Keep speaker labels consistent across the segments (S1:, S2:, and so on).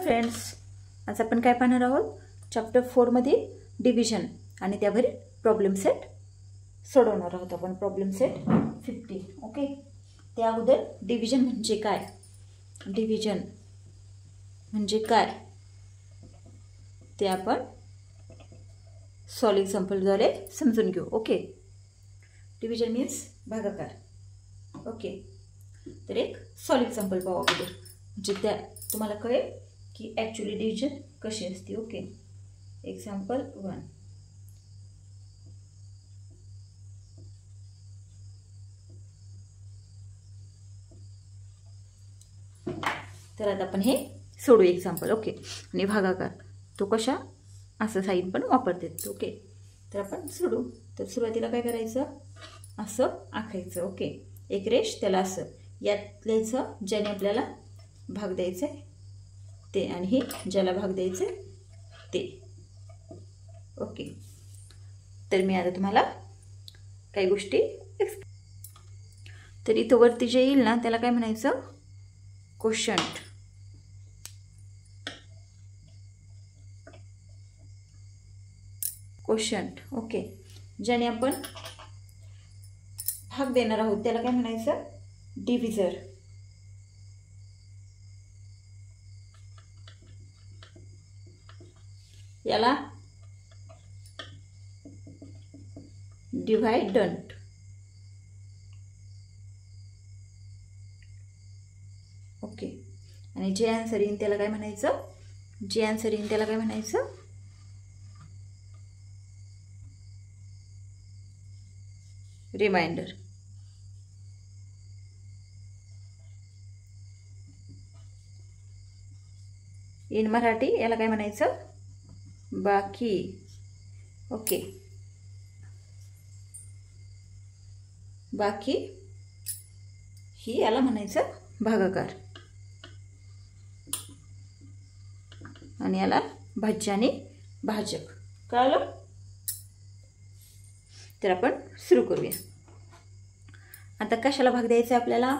S1: Friends, आज आपण काय पाहणार आहोत? चॅप्टर 4 मध्ये डिव्हिजन आणि त्यावरील प्रॉब्लेम सेट सोडवणार आहोत आपण. Problem set 50. ओके, त्या अगोदर डिव्हिजन म्हणजे काय, डिव्हिजन म्हणजे काय ते आपण सॉल्व एक्झाम्पलद्वारे समजून घेऊ. ओके, डिव्हिजन मीन्स भागाकार. ओके, तर एक सॉल्व एक्झाम्पल पाहू अगोदर, म्हणजे त्या तुम्हाला कळेल की ॲक्च्युली डिव्हिजन कशी असते. Okay, example 1. तर आता आपण हे सोडू एक्झाम्पल. ओके, आणि भागाकार तो कशा असं साईन पण वापरतात. ओके, तर आपण सोडू. तर सुरुवातीला काय करायचं, असं आखायचं. ओके, एक रेष त्याला असं यात लिहायचं ज्याने आपल्याला भाग द्यायचा आहे ते, आणि हे ज्याला भाग द्यायचे ते. ओके, तर मी आता तुम्हाला काही गोष्टी तर इथं वरती जे येईल ना त्याला काय म्हणायचं, कोशंट. कोशंट. ओके, ज्याने आपण भाग देणार आहोत त्याला काय म्हणायचं, डिव्हिजर. याला डिव्हायडंट. ओके, आणि जे आन्सर येईल त्याला काय म्हणायचं, जे आन्सर येईल त्याला काय म्हणायचं, रिमाइंडर. इन मराठी याला काय म्हणायचं, बाकी. ओके, बाकी ही याला म्हणायचं भागाकार, आणि याला भाज्य आणि भाजक. कळलं? तर आपण सुरू करूया. आता कशाला भाग द्यायचा आपल्याला,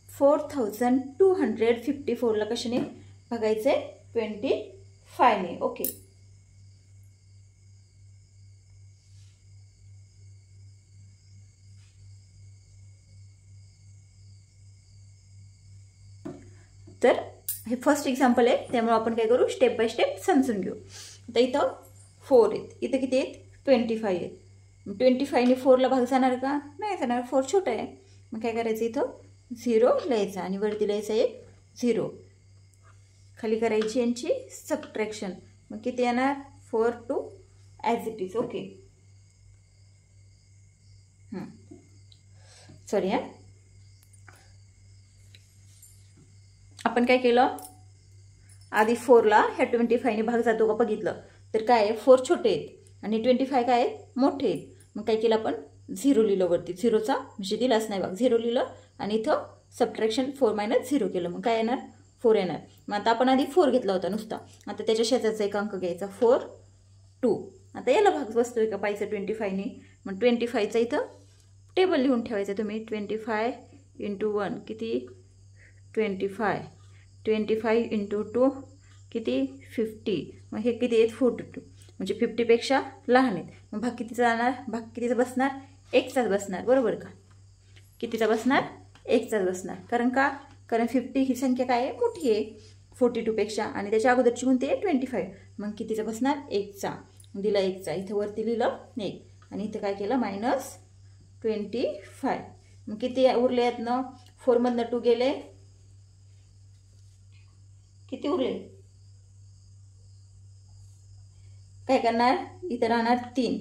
S1: 4254 ला कशाने भागायचे, 25 ने. ओके, तर हे फर्स्ट एक्झाम्पल आहे त्यामुळे आपण काय करू, स्टेप बाय स्टेप समजून घेऊ. आता इथं 4 आहेत, इथं किती आहेत, 25 आहेत. 25 ने 4 ला भाग जाणार का, नाही जाणार, 4 छोटा आहे. मग काय करायचं, इथं 0 लिहायचा आणि वरती लिहायचा एक 0. खाली करायची यांची सबट्रॅक्शन. मग किती येणार, 4 two as it is. Okay, sorry हां, आपण काय केलं, आधी 4 ला ह्या 25 ने भाग जातो का बघितलं. तर काय आहे, 4 छोटे आहेत आणि 25 काय आहेत, मोठे आहेत. मग काय केलं आपण, 0 लिहिलं वरती, 0चा म्हणजे दिलाच नाही भाग, 0 लिहिलं आणि इथं सबट्रॅक्शन 4 - 0 केलं. मग काय येणार, 4 येणार. मग आता आपण आधी 4 घेतला होता नुसता, आता त्याच्या शेजारचा एक अंक घ्यायचा, 4 2. आता याला भाग बसतोय का पाहिजे 25 ने. मग 25चा इथं टेबल लिहून ठेवायचं तुम्ही. 25 × 1 किती, 25. 25 × 2 किती, 50. मग हे किती आहेत, 42. म्हणजे 50पेक्षा लहान आहेत. मग भाग कितीचा जाणार, भाग कितीचा बसणार, 1चाच बसणार. बरोबर का, कितीचा बसणार, 1चाच बसणार. कारण का, कारण 50 ही संख्या काय आहे, मोठी आहे 42पेक्षा, आणि त्याच्या अगोदरची कोणती आहे, 25. मग कितीचा बसणार, 1चा. दिला 1चा, इथं वरती लिहिलं 1 आणि इथं काय केलं, -25. मग किती उरले आहेत ना, 4 मधनं 2 गेले, किती उरले, काय करणार, इथं राहणार 3.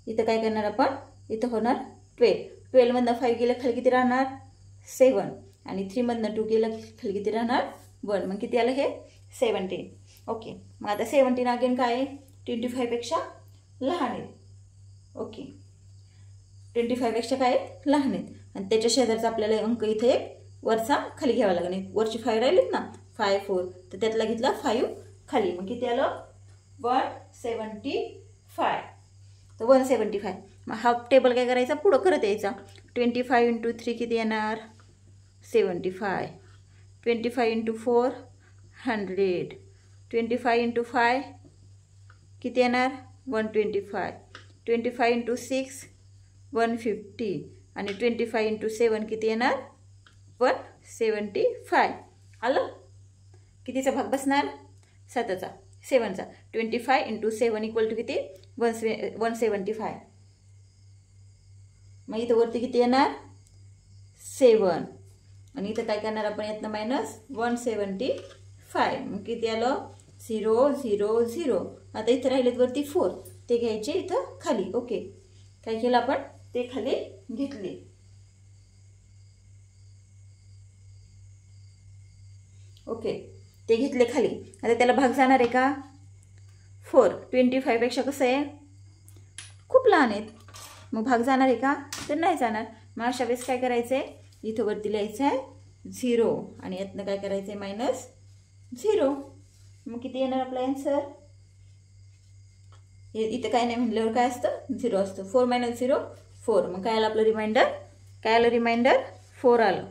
S1: इथं काय करणार आपण, इथं होणार 12. 12 मधनं 5 गेलं खाली किती राहणार, 7. आणि 3 मधनं 2 गेलं खाली किती राहणार, 1. मग किती आलं हे, 17. ओके, मग आता 17 अगेन काय आहे, 25पेक्षा लहान आहेत. ओके, 25पेक्षा काय आहेत, लहान आहेत. आणि त्याच्या शेजारचा आपल्याला अंक इथे एक वरचा खाली घ्यावा लागणार. वरची 5 राहिलीत ना, 5 4, तर त्यातला घेतला 5 खाली. मग किती आलं, 175. तर 175. मग हा टेबल काय करायचा, पुढं करत यायचा. 25 × 3 किती येणार, 75. 25 × 4 100. 25 इंटू 5 किती येणार 125. 25 इंटू 6 150 आणि 25 इंटू 7 किती येणार 175. आलं. कितीचा भाग बसणार 7चा 7चा. 25 इंटू 7 इक्वल टू किती 175. मग इथं वरती किती येणार 7 आणि इथं काय करणार आपण यातनं मायनस 175. मग किती आलं 0 0 0. आता इथं राहिलेत वरती 4 ते घ्यायचे इथं खाली. ओके काय केलं आपण ते खाली घेतले. ओके ते घेतले खाली. आता त्याला भाग जाणार आहे का 4 25 पेक्षा कसं आहे खूप लहान आहेत. मग भाग जाणार आहे का तर नाही जाणार. मग अशा वेळेस काय करायचं आहे इथं वरती लिहायचं आहे 0 आणि यातनं काय करायचं आहे मायनस 0. मग किती येणार आपला आन्सर इथं काय नाही म्हटल्यावर काय असतं 0 असतं. 4 - 0 4. मग काय आलं आपलं रिमाइंडर काय आलं रिमाइंडर 4 आलं.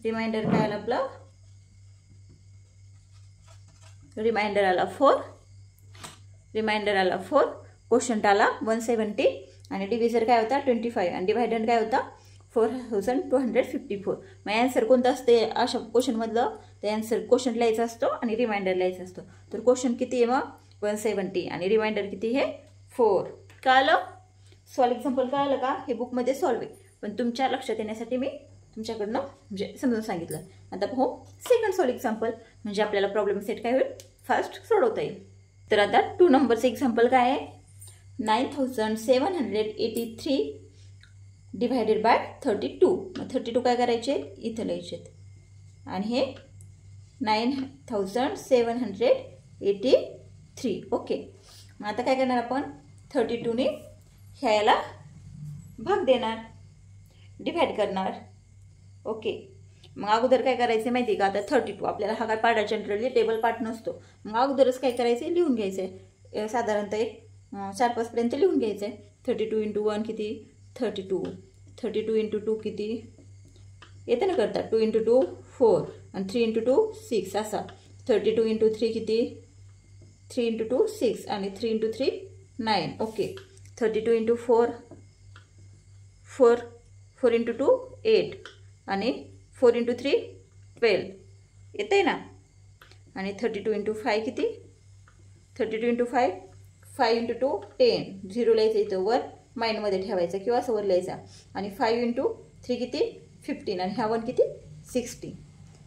S1: रिमाइंडर काय आलं आपलं रिमाइंडर आला 4. रिमाइंडर आला 4. क्वोशंट आला 170 आणि डिव्हिजर काय होता 25 आणि डिव्हायडंट काय होता 4254. मग आन्सर कोणतं असते अशा क्वेश्चनमधलं ते आन्सर क्वोशंट लिहायचा असतो आणि रिमाइंडर लिहायचा असतो. तर क्वोशंट किती आहे मग 170 आणि रिमाइंडर किती आहे 4. कळलं. सॉल्व एक्झाम्पल कळलं का हे बुकमध्ये सॉल्व आहे पण तुमच्या लक्षात येण्यासाठी मी तुमच्याकडनं म्हणजे समजून सांगितलं. आता पाहू सेकंड सॉल्व एक्झाम्पल म्हणजे आपल्याला प्रॉब्लेम सेट काय होईल फास्ट सोडवता येईल. तर आता 2 नंबरचं एक्झाम्पल काय आहे 9783 डिवायडेड बाय 32. मग 32 काय करायचे इथं लिहायचे आणि हे 9783. ओके मग आता काय करणार आपण 32ने ह्याला भाग देणार डिवाइड करणार. ओके मग अगोदर काय करायचं माहिती का आता 32 आपल्याला हा काय पार्ट जनरली टेबल पार्ट नसतो. मग अगोदरच काय करायचं लिहून घ्यायचं आहे साधारणतः एक 4-5 पर्यंत लिहून घ्यायचं आहे. 32 इंटू 1 किती 32. 32 इंटू 2 किती येते ना करता 2 इंटू 2 4 आणि 3 इंटू 2 6 असा. 32 इंटू 3 किती 3 इंटू 2 6 आणि 3 इंटू 3 9. ओके 32 इंटू 4 4 इंटू 2 8 आणि 4 इंटू 3 12 येते ना. आणि 32 इंटू 5 किती 32 इंटू 5 5 इंटू 2 10. 0 लिहायचं इथं वर माइंडमध्ये ठेवायचं किंवा असं वर लिहायचा. आणि 5 इंटू 3 किती 15 आणि ह्या 1 किती 60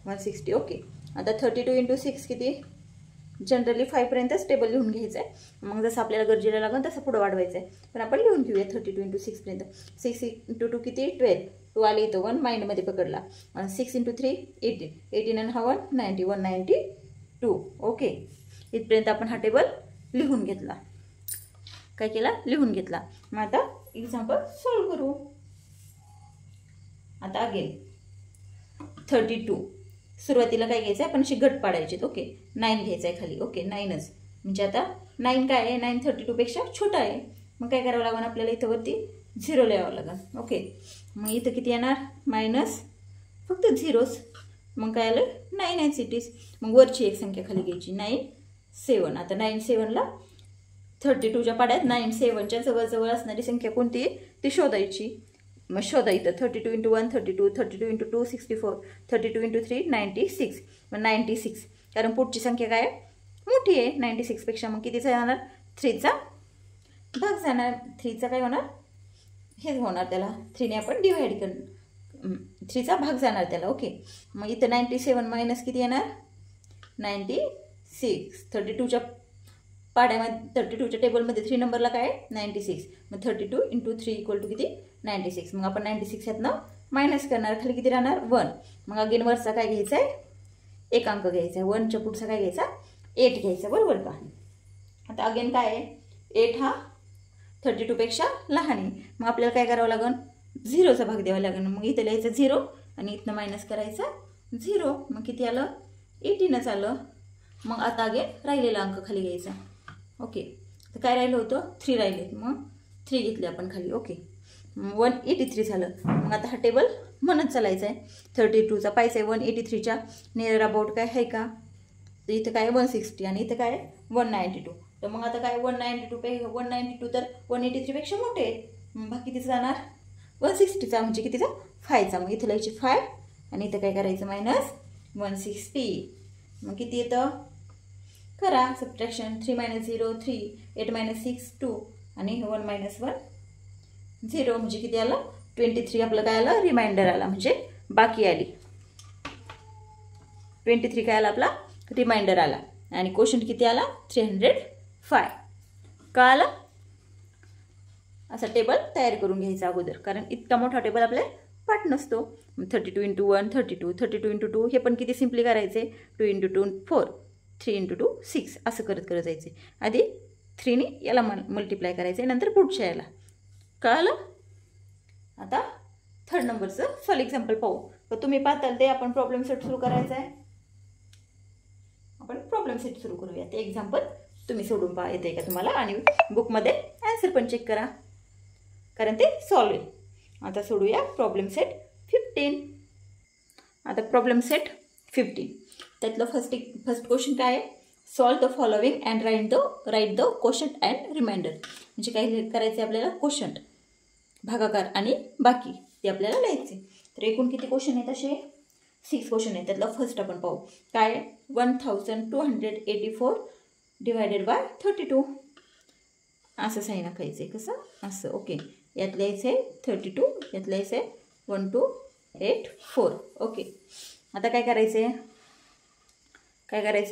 S1: 160. ओके आता 32 इंटू 6 किती जनरली 5 पर्यंतच टेबल लिहून घ्यायचं आहे. मग जसं आपल्याला गरजेला लागेल तसं पुढं वाढवायचं आहे पण आपण लिहून घेऊया 32 इंटू 6 पर्यंत. 6 इंटू 2 किती 12 2 आले इथं 1 माइंडमध्ये पकडला. 6 इंटू 3 18 18 आणि हा 1 90 192. ओके इथपर्यंत आपण हा टेबल लिहून घेतला. काय केला लिहून घेतला. मग आता एक्झाम्पल सॉल्व करू. आता अगेन 32 सुरुवातीला काय घ्यायचं आहे आपण अशी गट पाडायचे. ओके 9 घ्यायचं आहे खाली. ओके 9च म्हणजे आता 9 काय आहे 9 32 पेक्षा छोटा आहे. मग काय करावं लागेल आपल्याला इथं वरती 0 लिहावं लागेल. ओके मग इथं किती येणार मायनस फक्त 0च. मग काय आलं 9 ॲज इट इज. मग वरची एक संख्या खाली घ्यायची 9 7. आता 9 7ला 32च्या पाड्यात 9 7च्या जवळजवळ असणारी संख्या कोणती आहे ती शोधायची. मग शोधा इथं 32 इंटू 1 32 32 इंटू 2 64 32 इंटू 3 96. मग 96 कारण पुढची संख्या काय मोठी आहे 96 पेक्षा. मग कितीचा जाणार 3चा भाग जाणार. 3चा काय होणार हेच होणार त्याला 3ने आपण डिवाइड करणार 3चा भाग जाणार त्याला. ओके मग इथं 97 मायनस किती येणार 96. 32च्या पाड्यामध्ये 32च्या टेबलमध्ये 3 नंबरला काय 96. मग 32 इंटू 3 इक्वल टू किती 96. मग आपण 96 यातनं मायनस करणार खाली किती राहणार 1. मग अगेन वरचा काय घ्यायचा आहे एक अंक घ्यायचा आहे. 1च्या पुढचा काय घ्यायचा 8 घ्यायचा बरोबर का. आता अगेन काय आहे 8 हा 32 पेक्षा लहान आहे. मग आपल्याला काय करावं लागेल 0चा भाग द्यावा लागेल. मग इथं लिहायचं 0 आणि इथनं मायनस करायचा 0. मग किती आलं 18च आलं. मग आता अगेन राहिलेला अंक खाली घ्यायचा. ओके तर काय राहिलं होतं 3 राहिले. मग 3 घेतले आपण खाली. ओके 183 झालं. मग आता हा टेबल म्हणत चालायचा आहे 32चा पाहिजे 183च्या नियर अबाउट काय आहे का तर इथं काय 160 आणि इथं काय 192. तर मग आता काय 192 तर 183 पेक्षा मोठे आहे. मग कितीचं जाणार 160चा म्हणजे कितीचा 5चा. मग इथं लिहायची 5 आणि इथं काय करायचं मायनस 160. मग किती येतं करा सबट्रॅक्शन. 3 - 0 3 8 - 6 2 आणि 1 - 1 0 म्हणजे किती आलं 23. आपलं काय आलं रिमाइंडर आला म्हणजे बाकी आली 23 काय आला आपला रिमाइंडर आला. आणि क्वोशंट किती आला 305. का आलं असा टेबल तयार करून घ्यायचा अगोदर कारण इतका मोठा टेबल आपल्याला पाठ नसतो. 32 × 1 32 32 × 2 हे पण किती सिम्पली करायचे 2 × 2 4 3 × 2 6 असं करत जायचे. आधी 3 ने याला मल्टिप्लाय करायचे नंतर पुढच्या याला. कळलं. आता 3rd नंबरचं सॉल्व एक्झाम्पल पाहू. तर तुम्ही पाहताल ते आपण प्रॉब्लेम सेट सुरू करायचा आहे. आपण प्रॉब्लेम सेट सुरू करूया. ते एक्झाम्पल तुम्ही सोडून पहा येते का तुम्हाला आणि बुकमध्ये आन्सर पण चेक करा कारण ते सॉल्व आहे. आता सोडूया प्रॉब्लेम सेट 15. आता प्रॉब्लेम सेट 15 त्यातलं फर्स्ट क्वेश्चन काय आहे solve the following and write the quotient and remainder. म्हणजे काय करायचे आपल्याला क्वोशंट भागाकार आणि बाकी ते आपल्याला लिहायचे. तर एकूण किती क्वेश्चन आहेत असे 6 क्वेश्चन आहेत. त्यातलं फर्स्ट आपण पाहू काय 1284 डिवायडेड बाय 32 असं साईन आखायचं आहे. कसं असं ओके. यात लिहायचं आहे 32 यात लिहायचं आहे 1284 ओके. आता काय करायचं आहे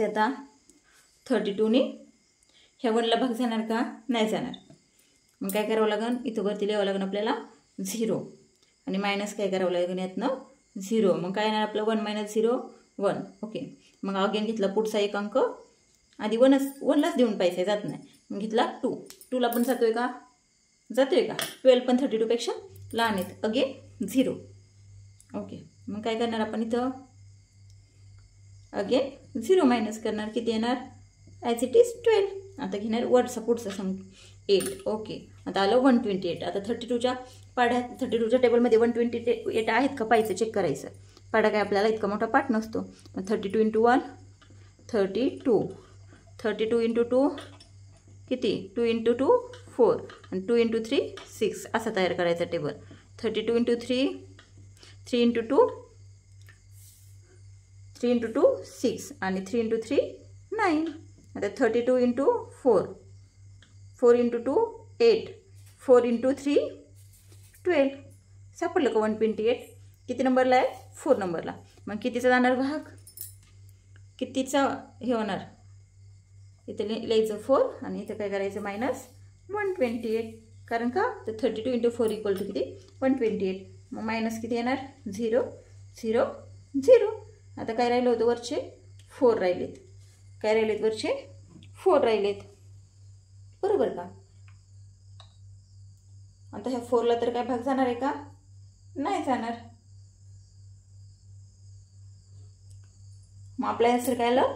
S1: आता 32ने ह्या 1ला भाग जाणार का नाही जाणार. मग काय करावं लागेल इथं वरती लिहावं लागेल आपल्याला 0 आणि मायनस काय करावं लागेल यातनं 0. मग काय येणार आपलं 1 - 0 1 ओके. मग अगेन घेतला पुढचा एक अंक आधी 1लाच देऊन पाहिजे जात नाही. मग घेतला 2ला पण जातोय का 12 पण 32 पेक्षा लहान आहेत अगेन 0 ओके. मग काय करणार आपण इथं अगेन 0 मायनस करणार किती येणार ॲज इट इज 12. आता घेणार वरचा पुढचा सम 8 ओके. आता आलं 128. आता 32च्या पाढ्यात 32च्या टेबलमध्ये 128 आहेत का पाहायचं चेक करायचं. पाढा काय आपल्याला इतका मोठा पाठ नसतो. 32 × 1 32 32 × 2 किती 2 × 2 4 आणि 2 × 3 6 असा तयार करायचा टेबल. 32 × 3 3 × 2 3 × 2 6 आणि 3 × 3 9. आता 32 × 4 4 × 2 8 4 × 3 12 सापडलं का 128. किती नंबरला आहे 4 नंबरला. मग कितीचा जाणार भाग कितीचा हे होणार इथं लिहायचं 4 आणि इथं काय करायचं मायनस 128 कारण का तर 32 × 4 = किती 128. मग मायनस किती येणार 0 0 0. आता काय राहिलं होतं वरचे 4 राहिलेत. काय राहिलेत वरचे 4 राहिलेत बरोबर का. आता ह्या 4ला तर काय भाग जाणार आहे का नाही जाणार. मग आपला आन्सर काय आलं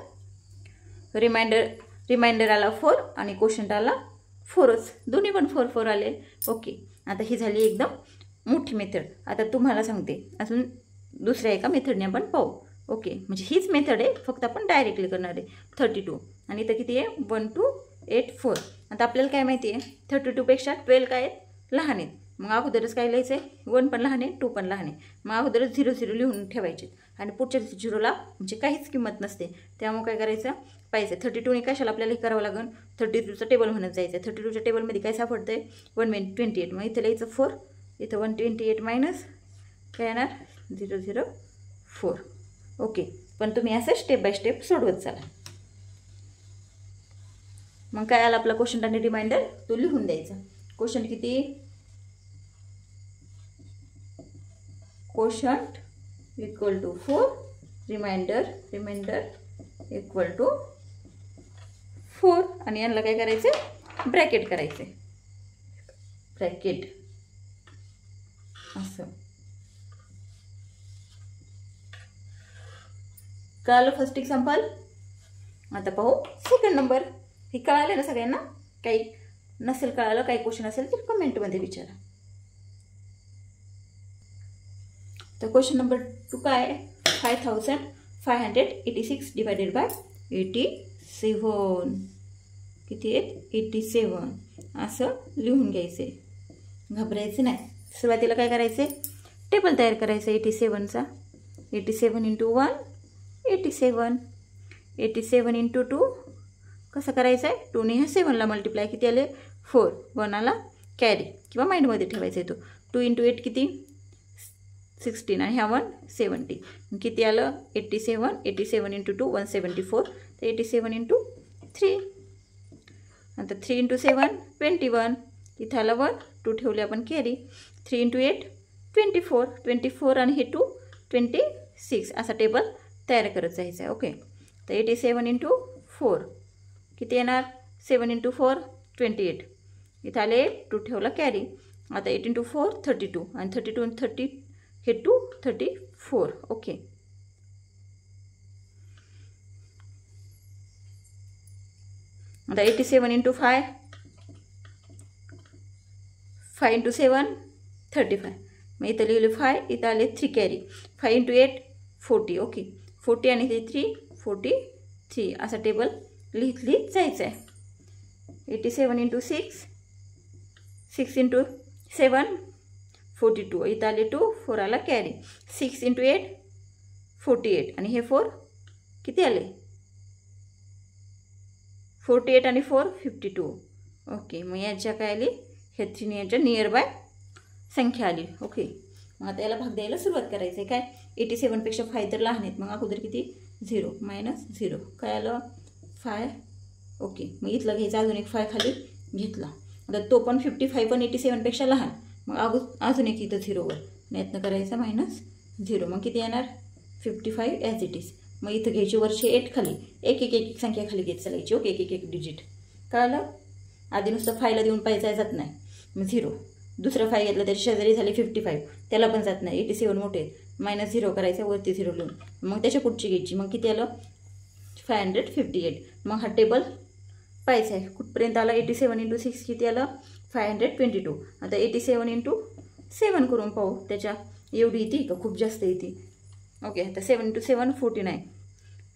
S1: रिमाइंडर आला 4 आणि क्वोशंट आला 4च दोन्ही पण 4 4 आले ओके. आता ही झाली एकदम मोठी मेथड. आता तुम्हाला सांगते अजून दुसऱ्या एका मेथडने आपण पाहू ओके. म्हणजे हीच मेथड आहे फक्त आपण डायरेक्टली करणार आहे 32 आणि इथं किती आहे 1284. आता आपल्याला काय माहिती आहे 32 पेक्षा 12 काय लहान आहेत. मग अगोदरच काय लिहायचं आहे 1 पण लहान आहे 2 पण लहान आहे. मग अगोदरच 0 0 लिहून ठेवायचे आणि पुढच्या 0ला म्हणजे काहीच किंमत नसते. त्यामुळे काय करायचं पाहिजे 32ने कशाला आपल्याला हे करावं लागेल 32चं टेबल म्हणत जायचं. 32च्या टेबलमध्ये काय सापडतं आहे 128. मग इथं लिहायचं 4 इथं 128 मायनस काय येणार 0 0 4 ओके. पण तुम्ही असं स्टेप बाय स्टेप सोडवत चला. मग काय आला आपला क्वोशंट आणि रिमाइंडर तो लिहून द्यायचा. क्वोशंट किती क्वोशंट = 4 रिमाइंडर = 4 आणि यांना काय करायचं ब्रॅकेट करायचे ब्रॅकेट असं. कळालं फर्स्ट एक्झाम्पल. आता पाहू सेकंड नंबर. हे कळालं ना सगळ्यांना. काही नसेल कळालं काही क्वेश्चन असेल तर कमेंटमध्ये विचारा. तर क्वेश्चन नंबर 2 काय आहे 5586 डिवायडेड बाय 87. किती आहेत 87 असं लिहून घ्यायचं आहे. घाबरायचं नाही. सुरुवातीला काय करायचं आहे, टेबल तयार करायचं 87चा. 87 × 1 87. 87 × 2 कसं करायचं आहे, 2ने ह्या 7ला मल्टिप्लाय किती आले 4. 1 आला कॅरी किंवा माइंडमध्ये ठेवायचा आहे तो. 2 × 8 किती 16 आणि ह्या 1 70. किती आलं 87. 87 × 2 174. तर 87 × 3. नंतर 3 × 7 21. इथं आलं 1 2 ठेवले आपण कॅरी. 3 × 8 24. 24 आणि हे 2 26 असा टेबल तयार करत जायचं आहे. ओके. तर 87 × 4 किती येणार 7 × 4 28. इथं आले 2 ठेवला कॅरी. आता 8 × 4 32 आणि 32 आणि 30 हे 2 34. ओके. आता 87 × 5 5 × 7 35. मग इथं लिहिले 5 इथं आले 3 कॅरी. 5 × 8 40. ओके. 40 आणि ते 3 43 असा टेबल लिहित जायचं आहे. 87 × 6 6 × 7 42. इथं आले 2 4 आला कॅरी. 6 × 8 48 आणि हे 4 किती आले 48 आणि 4 52. ओके. मग याच्या काय आली ह्या 3 याच्या नियर बाय संख्या आली. ओके. मग आता याला भाग द्यायला सुरुवात करायचं आहे. काय 87पेक्षा 5 तर लहान आहेत. मग अगोदर किती 0 -0 काय आलं 5. ओके. मग इथलं घ्यायचं अजून एक 5 खाली घेतला. आता तो पण 55 पण 87पेक्षा लहान. मग अजून एक इथं 0वर यातनं करायचं -0. मग किती येणार 55 ॲज इट इज. मग इथं घ्यायची वरची 8 खाली एक एक एक संख्या खाली घेत चालायची. ओके. एक एक एक डिजिट कळलं. आधी नुसतं 5ला देऊन पाहिजे जात नाही. मग 0 दुसरं 5 घेतलं त्याची शेजारी झाली 55 त्याला पण जात नाही. 87 मोठे -0 करायचं वरती 0 लिहून. मग त्याच्या पुढची घ्यायची. मग किती आलं 558. मग हा टेबल पाहायचा आहे कुठपर्यंत आला. 87 × 6 किती आलं 522. आता 87 × 7 करून पाहू. त्याच्या एवढी येते का खूप जास्त येते. ओके. आता 7 × 7 49.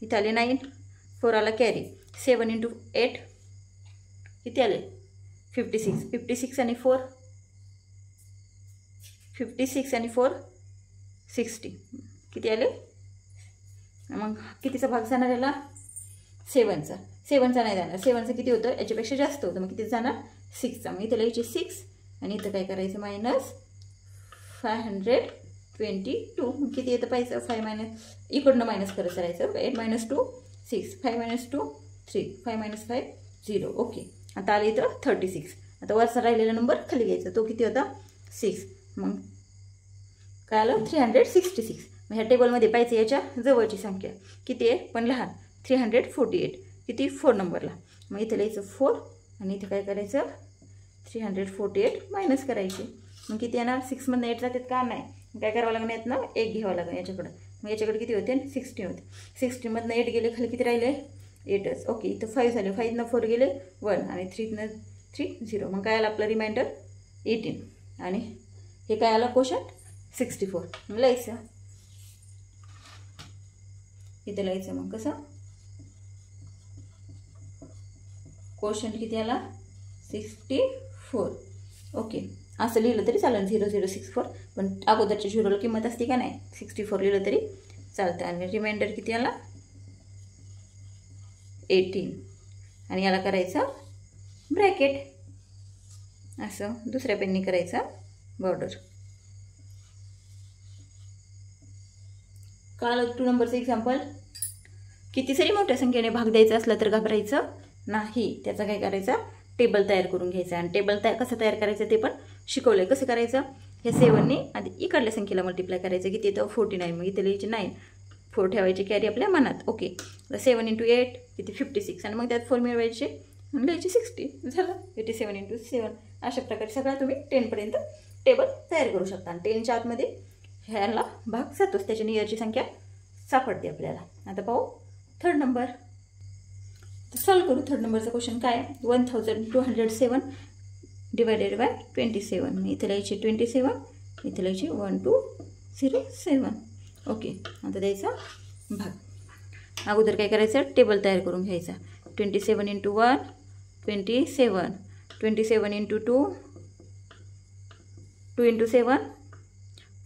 S1: इथं आले 9 4 आला कॅरी. 7 × 8 किती आले 56. 56 आणि 4 56 आणि 4 60 किती आले. मग कितीचा भाग जाणार याला 7चा. 7चा नाही जाणार. 7चं किती होतं याच्यापेक्षा जास्त होतं. मग किती जाणार 6चा. मग इथं लिहायचे 6 आणि इथं काय करायचं -522. मग किती येतं पाहिजे 5 इकडनं मायनस करत करायचं. 8 - 2 6 5 - 2 3 5 - 5 0. ओके. आता आलं इथं 36. आता वरचा राहिलेला नंबर खाली घ्यायचा. तो किती होता 6. मग काय आलं 366. मग ह्या टेबलमध्ये पाहिजे याच्या जवळची संख्या किती आहे पण लहान 348. किती 4 नंबरला. मग इथं लिहायचं 4 आणि इथं काय करायचं 348 मायनस करायचे. मग किती येणार 6मधनं 8 जातात का नाही. काय करावं लागणार यात ना 1 घ्यावं लागेल याच्याकडं. मग याच्याकडे किती होते 16 होते. 16मधनं 8 गेले खाली किती राहिले 8च. ओके. इथं 5 झाले. 5नं 4 गेले 1 आणि 3नं 3 0. मग काय आलं आपलं रिमाइंडर 18 आणि हे काय आलं क्वोशंट 64. मग लिहायचं इथं लिहायचं. मग कसं क्वोशंट किती आला 64. ओके. असं लिहिलं तरी चालेल 0064. पण अगोदरच्या 0ला किंमत असते का नाही 64 लिहिलं तरी चालतं. आणि रिमाइंडर किती आला 18 आणि याला करायचं ब्रॅकेट. असं दुसऱ्या पेननी करायचा बॉर्डर. कळलं 2 नंबरचं एक्झाम्पल. किती जरी मोठ्या संख्येने भाग द्यायचा असला तर घाबरायचं नाही. त्याचा काय करायचा टेबल तयार करून घ्यायचा. आणि टेबल कसं तयार करायचं ते पण शिकवलंय. कसं करायचं हे 7ने आधी इकडल्या संख्येला मल्टिप्लाय करायचं. किती येतं 49. मग इथे लिहायचे 9 4 ठेवायचे कॅरी आपल्या मनात. ओके. 7 × 8 किती 56 आणि मग त्यात 4 मिळवायचे आणि लिहायचे 60 झालं. 87 × 7 अशा प्रकारे सगळा तुम्ही 10पर्यंत टेबल तयार करू शकता. आणि 10च्या आतमध्ये ह्याला भाग जातोच त्याच्या नियरची संख्या सापडते आपल्याला. आता पाहू 3rd नंबर. तर सॉल्व करू 3rd नंबरचा क्वेश्चन. काय 1207 डिवायडेड बाय 27. इथे लिहायचे 27 इथे लिहायचे 1207. ओके. आता द्यायचा भाग. अगोदर काय करायचं, टेबल तयार करून घ्यायचा. 27 इंटू 1 27, 27 इंटू 2 2 इंटू 7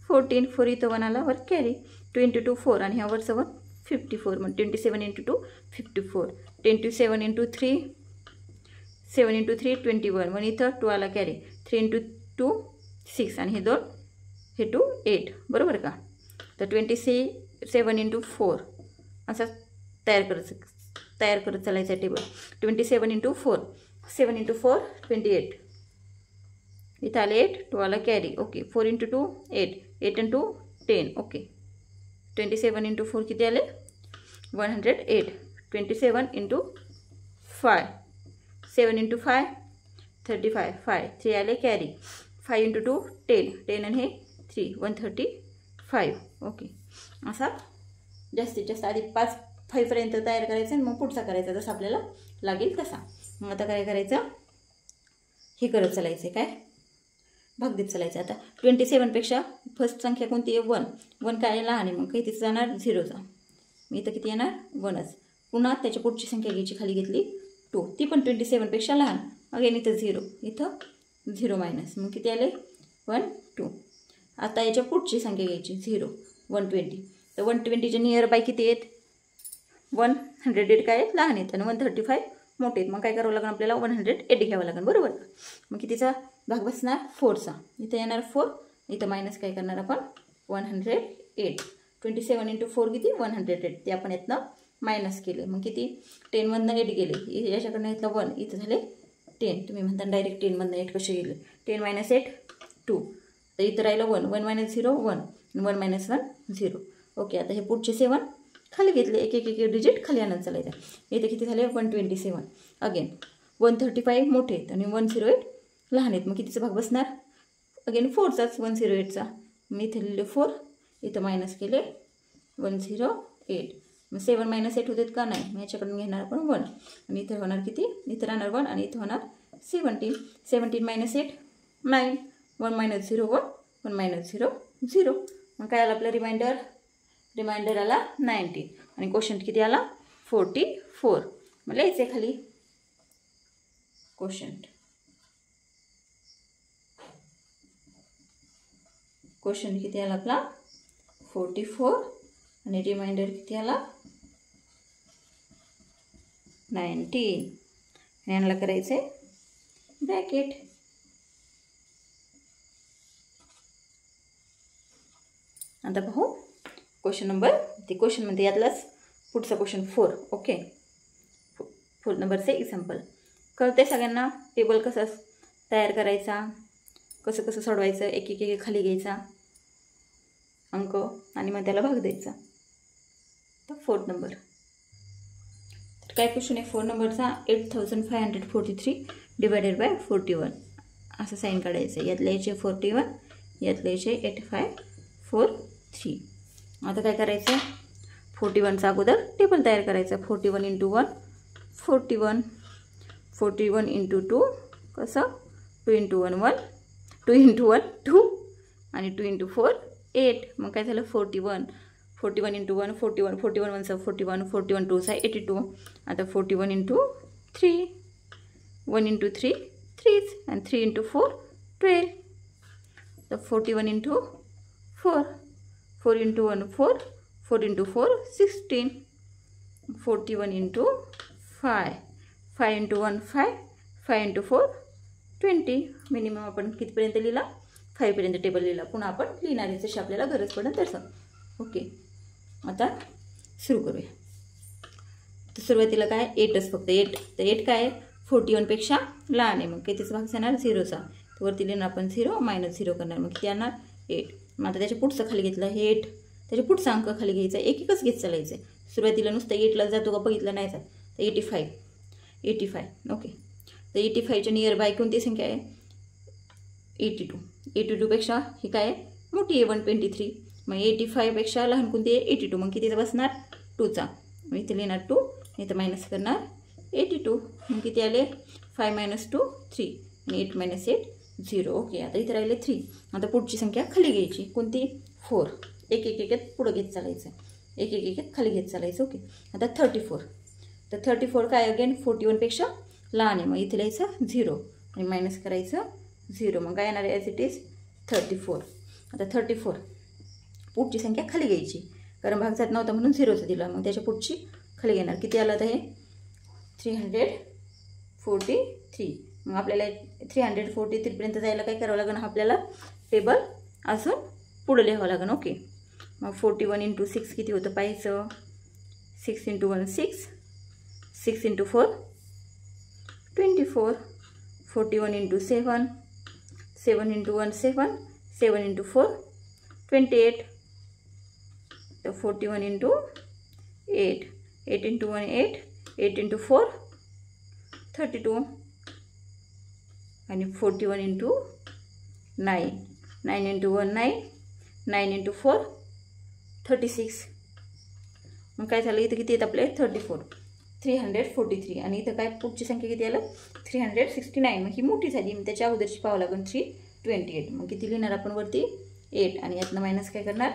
S1: 14, 4 इथं 1 आला वर कॅरी, 2 इंटू 2 4 आणि ह्या वरचं 1 54. मग 27 इंटू 2 54, 27 इंटू 3 7 इंटू 3 21, मग इथं 2 आला कॅरी, 3 इंटू 2 6 आणि हे 2 हे 2 8, बरोबर का. तर 27 इंटू 4 असा तयार करत चालायचं टेबल. 27 इंटू 4 7 इंटू 4 28, इथं आले 8, 2 आला carry, okay. 4 into 2 8, 8 into 10, okay. 27 into 4 किती आले 108. 27 इंटू 5 7 इंटू 5 35, 5 3 आले कॅरी, 5 इंटू 2 10, 10 आणि हे 3 135, ओके. असा जास्तीत जास्त आधी 5 पर्यंत तयार करायचं आणि मग पुढचा करायचा जसा आपल्याला लागेल तसा. मग आता काय करायचं, हे करत चालायचं, काय भाग देत चालायचं. आता 27पेक्षा फर्स्ट संख्या कोणती आहे 1, 1 काय लहान आहे, मग काही तिथं जाणार 0चा, मग इथं किती येणार 1च. पुन्हा त्याच्या पुढची संख्या घ्यायची, खाली घेतली 2, ती पण 27पेक्षा लहान, अगेन इथं 0, इथं 0 मायनस, मग किती आले 1 2. आता याच्या पुढची संख्या घ्यायची 0 120, तर 120च्या नियर बाय किती आहेत 108 काय लहान आहेत आणि 135 मोठे आहेत. मग काय करावं लागेल आपल्याला 108 घ्यावं लागेल, बरोबर. मग कितीचा भाग बसणार 4चा, इथं येणार 4, इथं मायनस काय करणार आपण 108. 27 इंटू 4 किती 108, ते आपण यातनं मायनस केले, मग किती 10 मधनं 8 गेले, याच्याकडनं इथलं 1, इथं झाले 10. तुम्ही म्हणता डायरेक्ट 10 मधनं 8 कसे गेले, 10 मायनस 8 2, तर इथं राहिलं 1, 1 मायनस 0 1, 1 मायनस 1 0, ओके. आता हे पुढचे 7 खाली घेतले, एक एक एक डिजिट खाली आणत चालायचं. इथे किती झाले 127, अगेन 135 मोठे आहेत आणि 108 लहान आहेत, मग कितीचा भाग बसणार अगेन 4चाच 108चा, मी इथे लिहिले 4, इथं मायनस केले 108, मग 7 मायनस 8 होतात का नाही, मग याच्याकडून घेणार आपण 1 आणि इथं होणार किती, इथं राहणार 1 आणि इथं होणार 17, 17 मायनस 8 9, 1 मायनस 0 1, 1 मायनस 0 0, मग काय आलं आपलं रिमाइंडर आला 90 आणि क्वोशंट किती आला 44. मग लिहायचं आहे खाली क्वोशंट किती आला आपला 44 आणि रिमाइंडर किती आला 90. आणि यांना करायचं आहे ब्रॅकेट. आता पाहू क्वेश्चन नंबर, ते क्वेश्चनमध्ये यातलाच पुढचा क्वेश्चन 4, ओके. 4 नंबरचे एक्झाम्पल कळते सगळ्यांना. टेबल कसं तयार करायचा, कसं सोडवायचं, एक एक खाली घ्यायचा अंक आणि मग त्याला भाग द्यायचा. तर 4 नंबर, तर काय क्वेश्चन आहे 4 नंबरचा, 8543 डिवायडेड बाय 41 असं साईन काढायचं. यातल्या याचे 41, यातल्या याचे 8543. आता काय करायचं 41चा अगोदर टेबल तयार करायचं. 41 इंटू 1 41, 41 इंटू 2 कसं 2 इंटू 1 1, 2 इंटू 1 2 आणि 2 इंटू 4 8. मग काय झालं 41, 41 इंटू 1 41, 41 1चा 41, 41 2चा 82. आता 41 इंटू 3, 1 इंटू 3 3 आणि 3 इंटू 4 12. तर 41 into 4, 4 into 1 4, 4 into 4 16. 41 into 5, 5 into 1 5, 5 into 4 20. Minimum आपण कितीपर्यंत लिहिला 5 पर्यंत टेबल लिहिला. पुन्हा आपण लिहिणार आहे जशी आपल्याला गरज पडेल तसं, ओके. आता सुरू करूया. तर सुरुवातीला काय 8च फक्त 8, तर 8 काय 41पेक्षा लहान आहे, मग कितीचा भाग येणार 0चा, तर वरती लिहिणार आपण 0 मायनस 0 करणार, मग किती येणार 8. मग आता त्याच्या पुढचं खाली घेतलं हे 8, त्याच्या पुढचा अंक खाली घ्यायचा, एक एकच घेत चालायचं आहे. सुरुवातीला नुसतं 8ला जातो का बघितलं नाही जात, तर 85 ओके. तर 85च्या नियर बाय कोणती संख्या आहे 82. 82पेक्षा ही काय मोठी आहे 123, मग 85पेक्षा लहान कोणती आहे 82, मग कितीचा बसणार 2चा, मग इथे लिहिणार 2, इथं मायनस करणार 82, मग किती आले 5 मायनस 2 3 आणि 8 मायनस 8 0, ओके. आता इथे राहिले 3. आता पुढची संख्या खाली घ्यायची कोणती 4, एक एक एक पुढं घेत चालायचं. एक एक एक खाली घेत चालायचं. ओके. आता 34. तर 34 काय अगेन 41पेक्षा लहान आहे. मग इथे लिहायचं 0 आणि मायनस करायचं 0. मग काय येणार आहे ॲज इट इज 34. आता 34 पुढची संख्या खाली घ्यायची, कारण भाग जात नव्हता म्हणून 0चं दिलं. मग त्याच्या पुढची खाली घेणार. किती आलं आता हे 343. मग आपल्याला 343पर्यंत जायला काय करावं लागेल, आपल्याला टेबल अजून पुढे लिहावं लागेल. ओके. मग 41 × 6 किती होतं पाहायचं. 6 × 1 6, 6 × 4 24, 41 × 7, 7 × 1 7, 7 × 4 28. तर 41 × 8, 8 × 1 8, 8 × 4 32 आणि 41 × 9, 9 × 1 9, 9 × 4 36. मग काय झालं इथं किती येत आपले 34, 343. आणि इथं काय पुढची संख्या किती आलं 369. मग ही मोठी झाली. मग त्याच्या अगोदरची पाहावं लागेल 328. मग किती लिहिणार आपण वरती 8 आणि यातनं मायनस काय करणार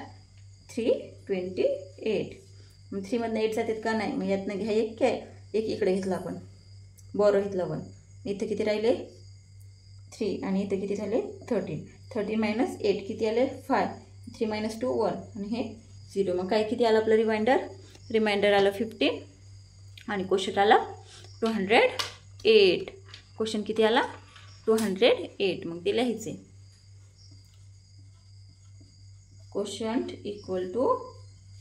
S1: 328. मग 3मधनं 8 जातात का नाही. मग यातनं घ्या एक काय एक इकडे घेतला आपण बरं घेतलं 1. इथं किती राहिले 3 आणि इथं किती झाले 13. 13 - 8 किती आले 5. 3 - 2 1 आणि हे 0. मग काय किती आलं आपलं रिमाइंडर आलं 15 आणि क्वेश्चन आला 208. क्वेश्चन किती आला 208. मग ते लिहायचे क्वेश्चन इक्वल टू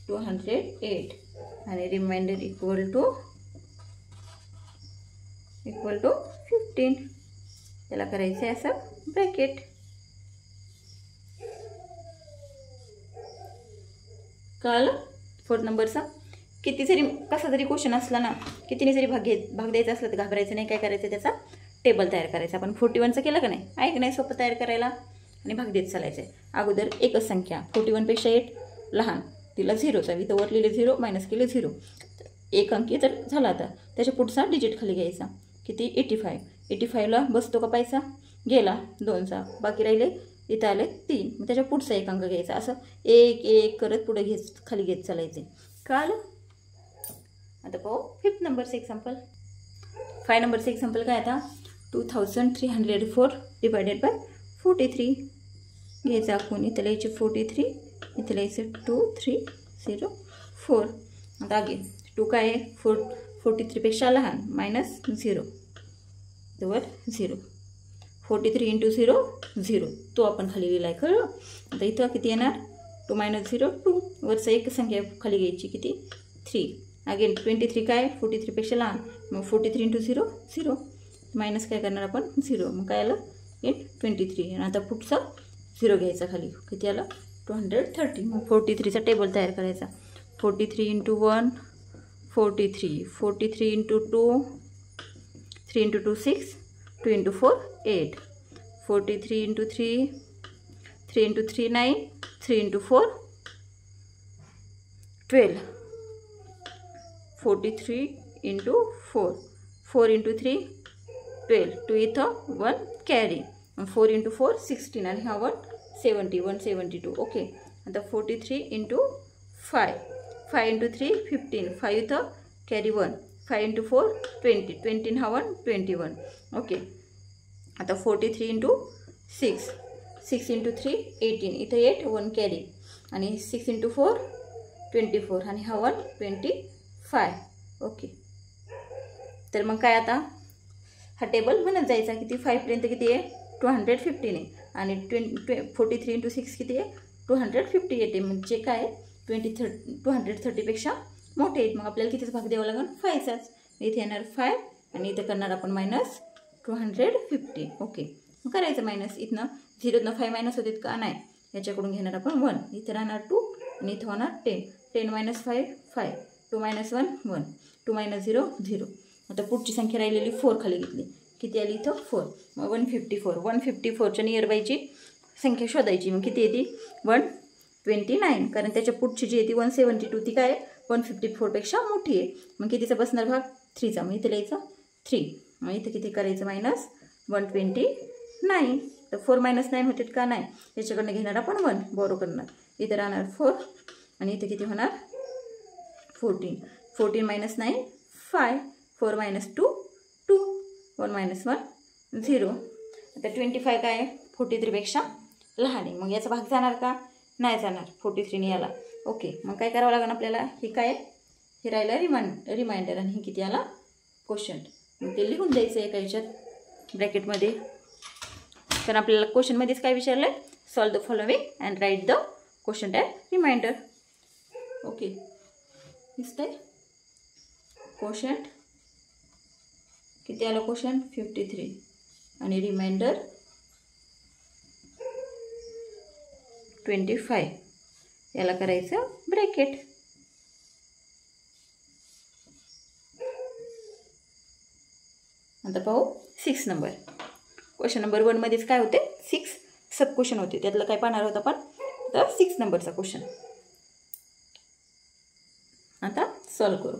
S1: 208 आणि रिमाइंडर इक्वल टू 15. त्याला करायचं आहे असं ब्रॅकेट. कळलं. 4 नंबरचा किती जरी कसा जरी क्वेश्चन असला ना, कितीने जरी भाग द्यायचा असला तर घाबरायचं नाही. काय करायचं त्याचा टेबल तयार करायचा. आपण 41चं केलं का नाही, आहे की नाही सोपं तयार करायला. आणि भाग देत चालायचं आहे. अगोदर एकच संख्या 41पेक्षा 8 लहान, तिला 0चा इथं वर लिहिले 0 मायनस केले 0. एक अंकी तर झाला. आता त्याच्या पुढचा डिजिट खाली घ्यायचा. किती 85. 85ला बसतो का पैसा गेला 2चा, बाकी राहिले इथं आले 3. मग त्याच्या पुढचा एक अंक घ्यायचा. असं एक एक करत पुढे खाली घेत चालायचे. कळलं. आता पाहू 5 नंबरचं एक्झाम्पल. 5 नंबरचं एक्झाम्पल काय आता 2304 डिवायडेड बाय 43 घ्यायचा. आपण इथं लिहायचे 43, इथं लिहायचं 2304. आता अगेन 2 काय आहे 43पेक्षा लहान मायनस 0 तर 0. 43 × 0 0 तो आपण खाली लिहिला आहे. कळलं. आता इथं किती येणार 2 - 0 2. वरचा एक संख्या खाली घ्यायची किती 3. अगेन 23 काय 43पेक्षा लहान. मग 43 × 0 0 मायनस काय करणार आपण 0. मग काय आलं 23. आणि आता पुढचा 0 घ्यायचा खाली. किती आलं 230. मग 43चा टेबल तयार करायचा. 43 × 1 43, 43 × 2 3 × 2 6, 2 × 4 8, 43 × 3 3 × 3 9, 3 × 4 12, 43 × 4 4 × 3 12. 2 इथं 1 कॅरी. 4 × 4 16 आणि हा 1 70 172. ओके. आता 43 × 5 5 × 3 15 5 इथं कॅरी 1 5 × 4 20 20 हा 1 21. ओके. आता 43 × 6 6 × 3 18 इथं 8 1 कॅरी आणि 6 × 4 24 आणि हा 1 25. ओके. तर मग काय आता हा टेबल म्हणत जायचा. किती 5पर्यंत किती आहे 215 आहे आणि 43 × 6 किती आहे 258 आहे. म्हणजे काय 230पेक्षा मोठे आहेत. मग आपल्याला कितीच भाग द्यावा लागेल 5चाच. इथे येणार 5 आणि इथं करणार आपण मायनस 250. ओके. मग करायचं मायनस. इथनं 0तनं 5 मायनस होतात का नाही. याच्याकडून घेणार आपण 1. इथं राहणार 2 आणि इथं होणार 10. 10 - 5 5, 2 - 1 1, 2 - 0 0. आता पुढची संख्या राहिलेली 4 खाली घेतली. किती आली इथं 4. मग 154. 154च्या नियरबायची संख्या शोधायची. मग किती येते 129. कारण त्याच्या पुढची जी येते 172 ती काय 154पेक्षा मोठी आहे. मग कितीचा बसणार भाग 3चा. मग इथे लिहायचं 3. मग इथं किती करायचं मायनस 129. तर 4 - 9 होतात का नाही. याच्याकडनं घेणार आपण 1 बोरो करणार. इथं राहणार 4 आणि इथे किती होणार 14. 14 minus 9 5. 4 minus 2 2. 1 minus 1 0. आता 25 काय आहे 43 पेक्षा लहान आहे. मग याचा भाग जाणार का? नाही जाणार 43ने याला. ओके, मग काय करावं लागेल आपल्याला? हे काय हे राहिलं रिमाइंडर आणि हे किती आला क्वोशंट. मग ते लिहून द्यायचं एका ह्याच्यात ब्रॅकेटमध्ये. कारण आपल्याला क्वेश्चनमध्येच काय विचारलं आहे? Solve the following and write the quotient and remainder. Okay, दिसतंय क्वोशंट किती आलं? क्वोशंट 53 आणि रिमाइंडर 25. याला करायचं ब्रॅकेट. आता पाहू 6 नंबर. क्वेश्चन नंबर 1 मध्येच काय होते? 6 सब क्वेश्चन होते. त्यातलं काय पाहणार होतं आपण? तर 6 नंबरचा क्वेश्चन आता सॉल्व करू.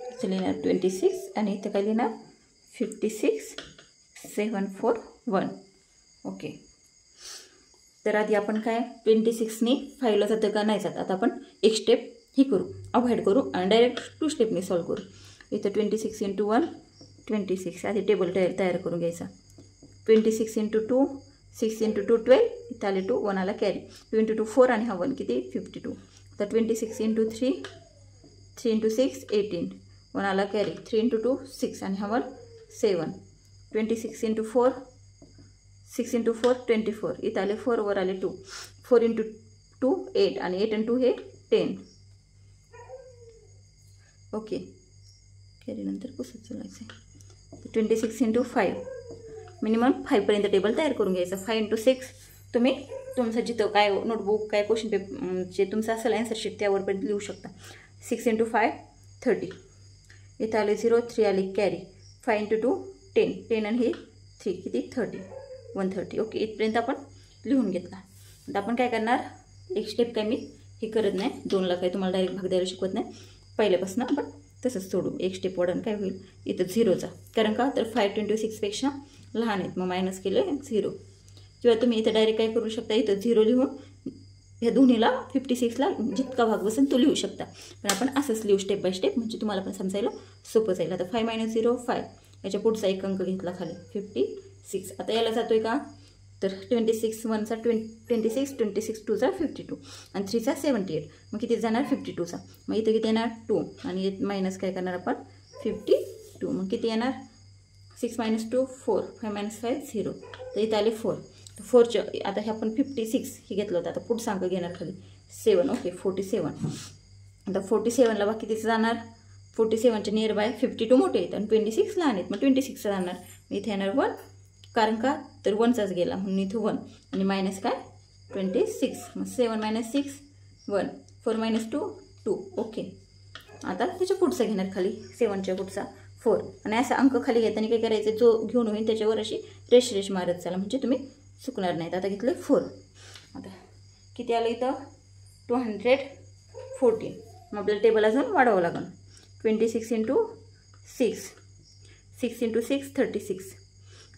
S1: इथे लिहिणार 26 आणि इथं काय लिहिणार 56 741. ओके, तर आधी आपण काय 26ने 5ला जातं का नाही जात? आता आपण एक स्टेप ही करू, अवॉइड करू आणि डायरेक्ट 2 स्टेपने सॉल्व करू. इथं 26 × 1 26. आधी टेबल तयार करून घ्यायचा. 26 × 2 6 × 2 12. इथं आले 2 1 आला कॅरी. 2 × 2 4 आणि हा 1 किती 52. तर 26 × 3 3 × 6 18. 1 आला कॅरी. 3 × 2 6 आणि हा 1 7. 26 × 4 6 × 4 24. इथं आले 4 वर आले 2. 4 × 2 8 आणि 8 × 2 हे 10. ओके, कॅरी नंतर पुसत चालायचं आहे. 26 × 5 मिनिमम 5पर्यंत टेबल तयार करून घ्यायचं. 5 × 6 तुम्ही तुमचं जिथं काय नोटबुक काय क्वेश्चन पेपर जे तुमचं असेल आन्सर शीट त्यावरपर्यंत लिहू शकता. 6 × 5 30. इथं आले 0 3 आले कॅरी. 5 × 2 10 10 आणि हे 3 किती 30 130. ओके, इथपर्यंत आपण लिहून घेतला. आता आपण काय करणार? एक स्टेप काय मी हे करत नाही. 2ला काय तुम्हाला डायरेक्ट भाग द्यायला शिकवत नाही. पहिल्यापासून आपण तसंच सोडू. एक स्टेप वाढून काय होईल इथं 0चा. कारण का तर 5 × 6 पेक्षा लहान आहेत. मग मायनस केलं 0. किंवा तुम्ही इथं डायरेक्ट काय करू शकता? इथं 0 लिहून ह्या दोन्हीला 56ला जितका भाग बसेल तो लिहू शकता. पण आपण असंच लिहू स्टेप बाय स्टेप, म्हणजे तुम्हाला पण समजायला सोपं जाईल. आता 5 - 0 5. याच्या पुढचा एक अंक घेतला खाली 56. आता याला जातोय का? तर 26 1चा 26 26 2चा 52 आणि 3चा 78. मग किती जाणार 52चा. मग इथं किती येणार 2 आणि मायनस काय करणार आपण 52. मग किती येणार 6 - 2 4 5 - 5 0. तर इथं आले 4. तर 4च्या आता हे आपण 56 हे घेतलं होतं. आता पुढचा अंक घेणार खाली 7. ओके 47. आता 47ला बाकी कितीचं जाणार? 47च्या नियर बाय 52 मोठे आहेत आणि 26 लहान आहेत. मग 26चा जाणार. मग इथे येणार 1. कारण का तर 1चाच गेला म्हणून इथं 1 आणि मायनस काय 26. मग 7 - 6 1 4 - 2 2. ओके, आता त्याच्या पुढचा घेणार खाली 7च्या पुढचा 4 आणि असा अंक खाली घेताना काय करायचं? जो घेऊन होईल त्याच्यावर अशी रेष मारत चला, म्हणजे तुम्ही चुकणार नाहीत. आता घेतलं 4. आता किती आलं इथं 214. मग आपल्याला टेबल अजून वाढवावं लागेल. 26 × 6 6 × 6 36.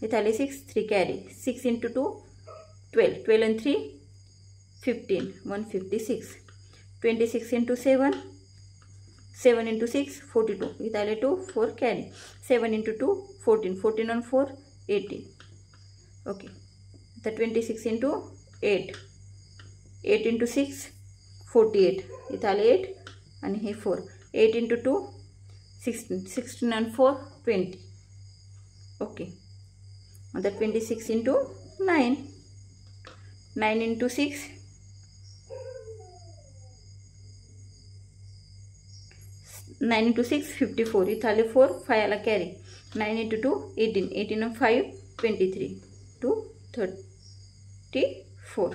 S1: इथं आले 6 3 कॅरी. 6 × 2 12 12 आणि 3 15 156. 26 × 7 7 × 6 42. इथं आले 2 4 कॅरी. 7 × 2 14 14 आणि 4 18. ओके, आता 26 × 8 8 × 6 48. इथं आले 8 आणि हे 4. 8 × 2 16 16 आणि 4 20. ओके, आता 26 × 9 9 × 6 9 × 6 54. इथं आले 4 5 आला कॅरी. 9 × 2 18 18 आणि 5 23 2 34.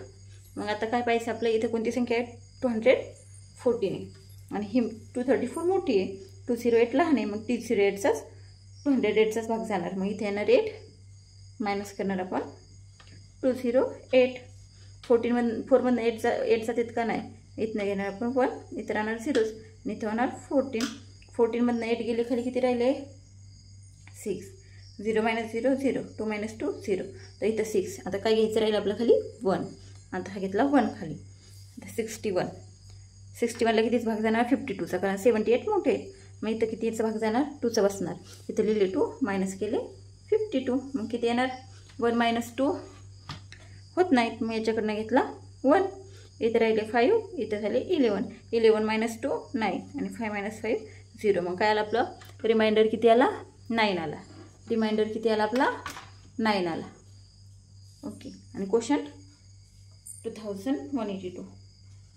S1: मग आता काय पाहिजे आपल्या इथं कोणती संख्या आहे 214 आहे आणि ही 234 मोठी आहे. 208 लहान आहे. मग 208चाच 208चाच भाग जाणार. मग इथे येणार 8 मायनस करणार आपण 208. 4मधून 8 जात का नाही. इथनं घेणार आपण 1. इथं राहणार 0 आणि इथं होणार 14. 14मधून 8 गेले खाली किती राहिले 6. 0 - 0 0 2 - 2 0. तर इथं 6. आता काय घ्यायचं राहील आपलं खाली 1. आता हा घेतला 1 खाली. आता 61ला कितीच भाग जाणार 52चा, कारण 78 मोठे आहे. मग इथं कितीचा भाग जाणार 2चा बसणार. इथं लिहिले 2 मायनस केले 52. मग किती येणार 1 - 2 होत नाहीत. मग याच्याकडनं घेतला 1. इथे राहिले 5, इथे झाले 11. 11 - 2 9 आणि 5 - 5 0. मग काय आलं आपलं रिमाइंडर किती आला 9 आला. रिमाइंडर किती आला आपला 9 आला. ओके. आणि क्वेश्चन 2182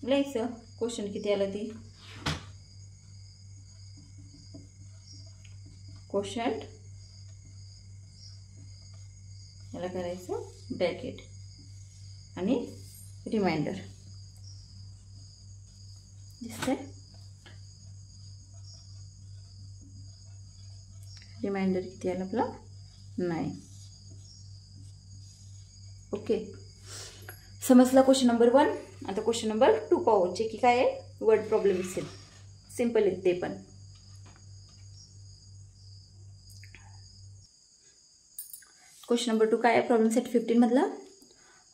S1: लिहायचं. क्वेश्चन किती आलं ती क्वेश्चन याला करायचं ब्रॅकेट आणि रिमाइंडर दिसतंय. रिमाइंडर किती आलं आपला 9. ओके. समजला क्वेश्चन नंबर 1. आता क्वेश्चन नंबर 2 पाहूचे की काय आहे वर्ड प्रॉब्लेम असेल. सिंपल आहे ते पण. क्वेश्चन नंबर 2 काय आहे प्रॉब्लेम सेट 15 मधला.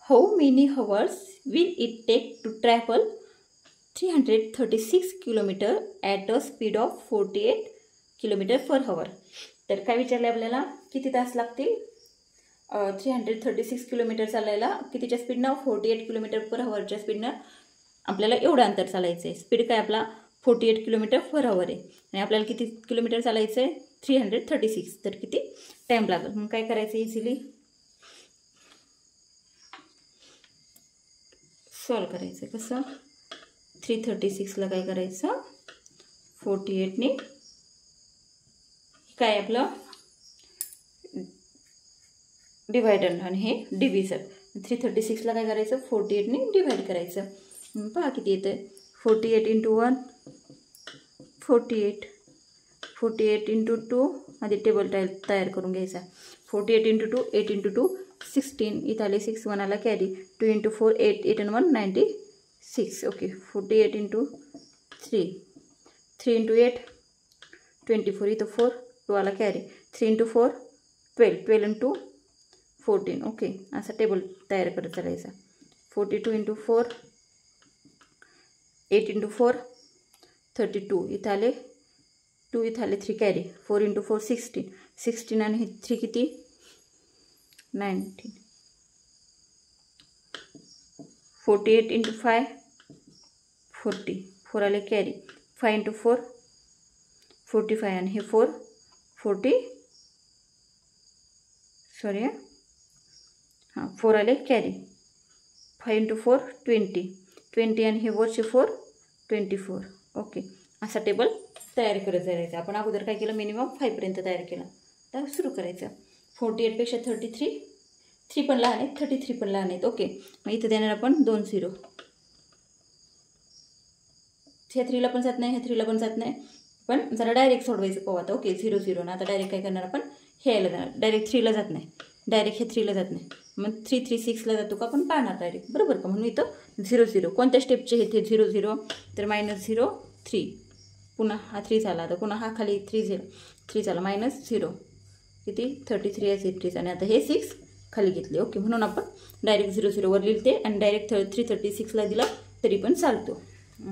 S1: How many hours will it take to travel 336 kilometre at a speed of 48 kilometre per hour. तर काय विचारले आपल्याला किती तास लागतील 336 किलोमीटर चालायला कितीच्या स्पीडनं 48 किलोमीटर पर हवरच्या स्पीडनं आपल्याला एवढं अंतर चालायचं आहे. स्पीड काय आपला 48 किलोमीटर पर हवर आहे आणि आपल्याला किती किलोमीटर चालायचं आहे 336. तर किती टाईम लागेल. मग काय करायचं इझिली सॉल्व करायचं. कसं 336ला काय करायचं 48ने काय आपलं डिवायडर आणि हे डिव्हिजर. 336ला काय करायचं 48ने डिवाइड करायचं. पहा किती येतं 48 × 1 48 48 × 2 आधी टेबल तयार करून घ्यायचा. 48 × 2 8 × 2 16. इथं आले 6 1 आला कॅरी 2 × 4 8 8 and 1 96. ओके. 48 × 3 3 × 8 24. इथं 4 2 आला कॅरी 3 × 4 12 12 and 2 14. ओके. असा टेबल तयार करत चालायचा. 42 × 4 8 × 4 32. इथं आले 2 इथं आले 3 कॅरी 4 × 4 16 16 आणि 3 किती 19. 48 × 5 40 4 आले कॅरी 5 × 4 45 आणि हे 4 40 सॉरी हां 4 आले कॅरी 5 × 4 20 20 आणि हे वरचे 4 24. ओके. असा टेबल तयार करत जायचं. आपण अगोदर काय केलं मिनिमम 5 पर्यंत तयार केला. तर सुरू करायचं. 48 पेक्षा 33 3 पण लहान आहेत 33 पण लहान आहेत. ओके. मग इथं देणार आपण 2 0. ह्या 3ला पण जात नाही ह्या 3ला पण जात नाही. पण जरा डायरेक्ट सोडवायचं पाहू आता. ओके 0 0. ना आता डायरेक्ट काय करणार आपण हे यायला जाणार. डायरेक्ट 3ला जात नाही डायरेक्ट हे 3ला जात नाही. मग 3 3 6ला जातो का आपण पाहणार डायरेक्ट बरोबर का. म्हणून इथं 0 0. कोणत्या स्टेपचे हे 0 0 तर -0 3. पुन्हा हा 3 झाला. आता पुन्हा हा खाली 3 झाला -0 किती 33 आहे 33 आणि आता हे 6 खाली घेतले. ओके. म्हणून आपण डायरेक्ट 0 0 वर लिहिते आणि डायरेक्ट 336ला दिला तरी पण चालतो.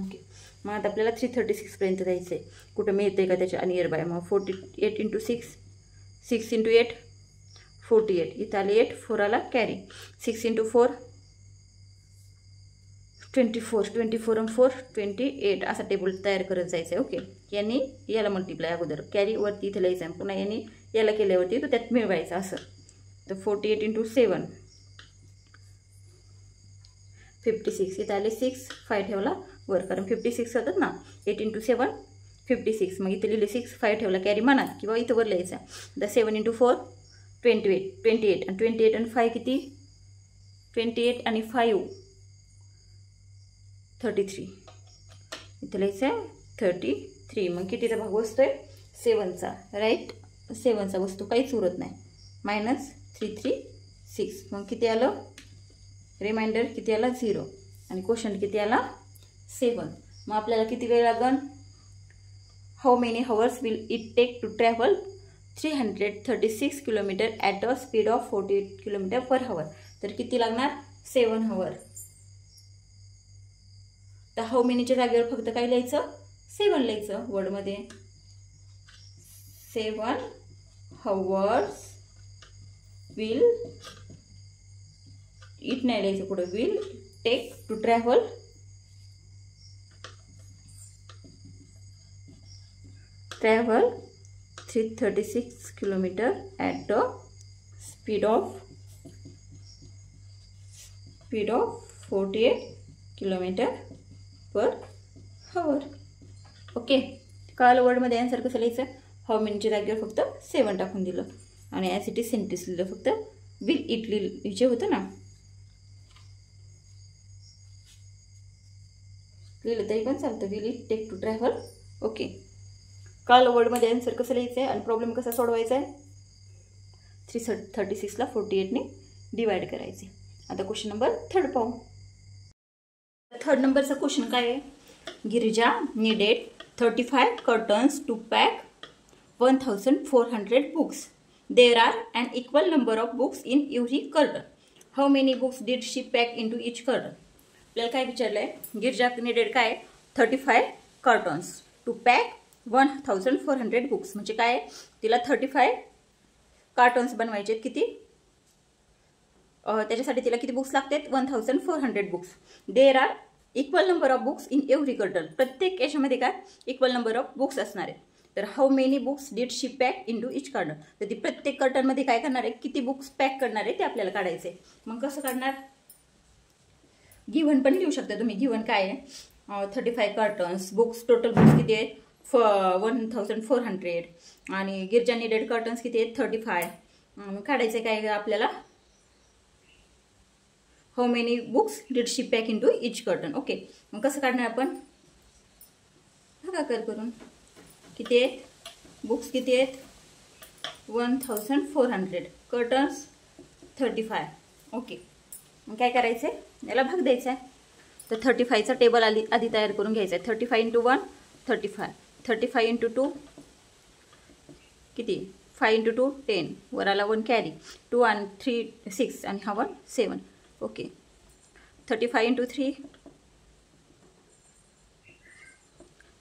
S1: ओके. मग आता आपल्याला 336 पर्यंत जायचं आहे. कुठं मिळते का त्याच्या नियर बाय. मग 48 × 6 6 × 8 48. इथं आले 8 4 आला कॅरी 6 × 4 24 24 आणि 4 28. असा टेबल तयार करत जायचं आहे. ओके. यांनी याला मल्टिप्लाय अगोदर कॅरी वरती इथं लिहायचं आहे. पुन्हा यांनी याला केल्यावरती तो त्यात मिळवायचा असं. तर 48 × 7 56. इथं आले 6 5 ठेवला वर कारण 56 होतात ना. 8 × 7 56. मग इथे लिहिले 6 5 ठेवला कॅरी मनात किंवा इथं वर लिहायचा. तर 7 × 4 28 28 आणि 28 आणि 5 किती 28 आणि 5 33. इथं लिहायचं आहे 33. मग कितीचा भाग बसतोय 7चा राईट. 7चा वस्तू काहीच उरत नाही -336. मग किती आलं रिमाइंडर किती आला 0 आणि क्वेश्चन किती आला 7. मग आपल्याला किती वेळ लागेल how many hours will it take to travel 336 kilometre at a speed of 48 kilometre per hour. तर किती लागणार 7 हवर तर हाऊ मेनीच्या जागेवर फक्त काय लिहायचं 7 लिहायचं वर्डमध्ये 7 hours will इट नाही लिहायचं पुढे will take to travel travel 336 kilometer at the speed of 48 kilometer per hour. Okay, कळालं वर्डमध्ये आन्सर कसं लिहायचं. हाऊ मेनीच्या जागेवर फक्त 7 टाकून दिलं आणि ॲज इट इज सेंटेन्स लिहिलं. फक्त विल इट लिहायचे होतं ना, लिहिलं तरी पण चालतं. Will it take to travel. Okay, कळालं वर्डमध्ये आन्सर कसं लिहायचं आहे आणि प्रॉब्लेम कसा सोडवायचा आहे. 336ला 48ने डिवाइड करायचे. आता क्वेश्चन नंबर 3 पाहू. 3 नंबरचा क्वेश्चन काय आहे. Girija needed 35 curtains to pack 1400 books. There are an equal number of books in every curtain. How many books did she pack into each curtain? आपल्याला काय विचारलंय. गिरिजा नीडेड काय 35 curtains to pack 1400 books. म्हणजे काय तिला 35 कार्टन्स बनवायचे. किती त्याच्यासाठी तिला किती बुक्स लागतात 1400 books. There are equal number of books in every curtain. प्रत्येक याच्यामध्ये काय इक्वल नंबर ऑफ बुक्स असणार आहे. तर how many books did she pack into each carton. तर ती प्रत्येक कर्टनमध्ये काय करणार आहे किती बुक्स पॅक करणार आहे ते आपल्याला काढायचे. मग कसं काढणार. गिव्हन पण लिहू शकता तुम्ही. गिव्हन काय आहे 35 कर्टन्स बुक्स टोटल बुक्स किती आहेत 1400 आणि गिरजा नीडेड कर्टन्स किती आहेत 35. काढायचं काय आपल्याला how many books did she pack into each carton. Okay, मग कसं काढणार आपण भागाकार करून. किती आहेत बुक्स किती आहेत 1400 कर्टन्स 35. ओके, मग काय करायचं आहे याला भाग द्यायचा आहे. तर 35चा टेबल आधी तयार करून घ्यायचा आहे. 35 × 1 35 35 × 2 किती 5 × 2 10 वराला 1 कॅरी 2 आणि 3 6 आणि हा 1 7. ओके, 35 × 3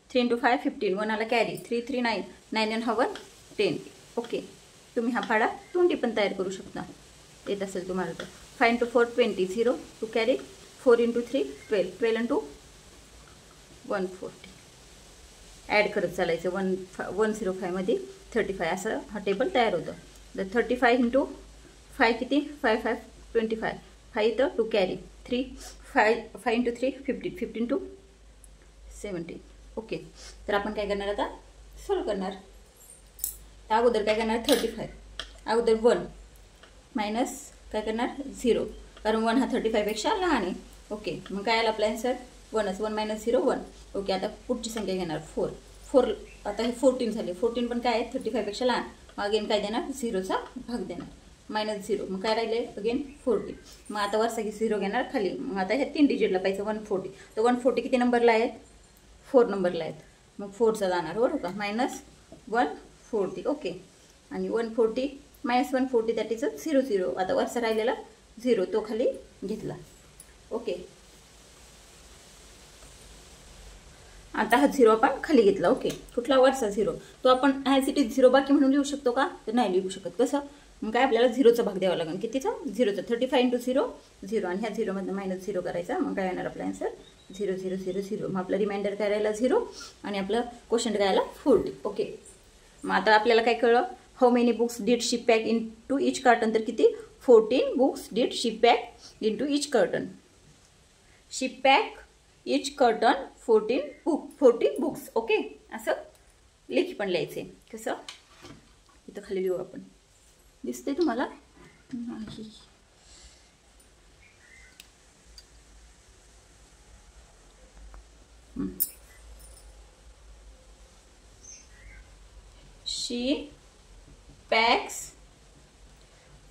S1: 3 × 5 15 1 आला कॅरी 3 3 9 9 आणि हा 1 10. ओके, तुम्ही हा फाडा तोंडी पण तयार करू शकता येत असेल तुम्हाला तर. 5 × 4 20 0 2 कॅरी 4 × 3 12 12 आणि 2 140. ॲड करत चालायचं 105 मध्ये 35 असं हा टेबल तयार होतं. तर 35 × 5 किती 5 5 25 5 तर 2 कॅरी 3 5 × 3 15 15 to 17. ओके, तर आपण काय करणार आता सॉल्व करणार. अगोदर काय करणार 35 अगोदर 1 मायनस काय करणार 0 कारण 1 हा 35 पेक्षा लहान आहे. ओके, मग काय आला आपला आन्सर 1 1 - 0 1. ओके, आता पुढची संख्या घेणार 4 आता हे 14 झाले. 14 पण काय आहे 35 पेक्षा लहान. मग अगेन काय देणार 0चा भाग देणार -0. मग काय राहिले अगेन 40. मग आता वरचा 0 घेणार खाली. मग आता हे 3 डिजिटला पाहिजे 140. तर 140 किती नंबरला आहेत 4 नंबरला आहेत. मग 4चा जाणार बरोबर का -140. ओके, आणि 140 - 140 दॅट इज 0 0. आता वरचा राहिलेला 0 तो खाली घेतला. ओके, आता हा 0 आपण खाली घेतला. ओके, कुठला वरचा 0 तो आपण ॲज इट इज 0 बाकी म्हणून लिहू शकतो का तर नाही लिहू शकत. कसं मग काय आपल्याला 0चा भाग द्यावा लागेल. कितीचा 0चा 35 × 0 0 आणि ह्या 0 मधनं -0 करायचा. मग काय येणार आपला आन्सर 0 0 0 0. मग आपला रिमाइंडर काय राहिला 0 आणि आपलं क्वेश्चन काय आला 40. ओके, मग आता आपल्याला काय कळलं how many books did she pack into each carton. तर किती 14 books did she pack into each carton. She pack each carton 40 books. Okay, असं लेखी पण लिहायचे. कसं इथं खाली लिहू आपण. दिसते तुम्हाला नाही. She packs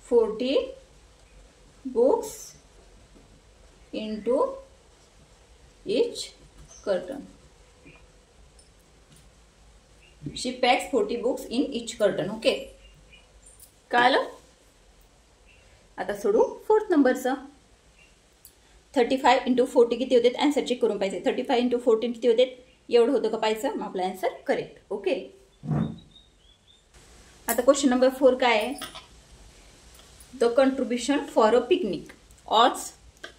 S1: 40 books into each curtain. She packs 40 books in each curtain. Okay, कळलं. आता सोडू 4th नंबरचा. 35 × 40 किती होते आन्सर चेक करून पाहिजे. 35 × 14 किती होते एवढं होतं का पाहायचं. मग आपला आन्सर करेक्ट. ओके. आता क्वेश्चन नंबर 4 काय आहे. The contribution for a picnic was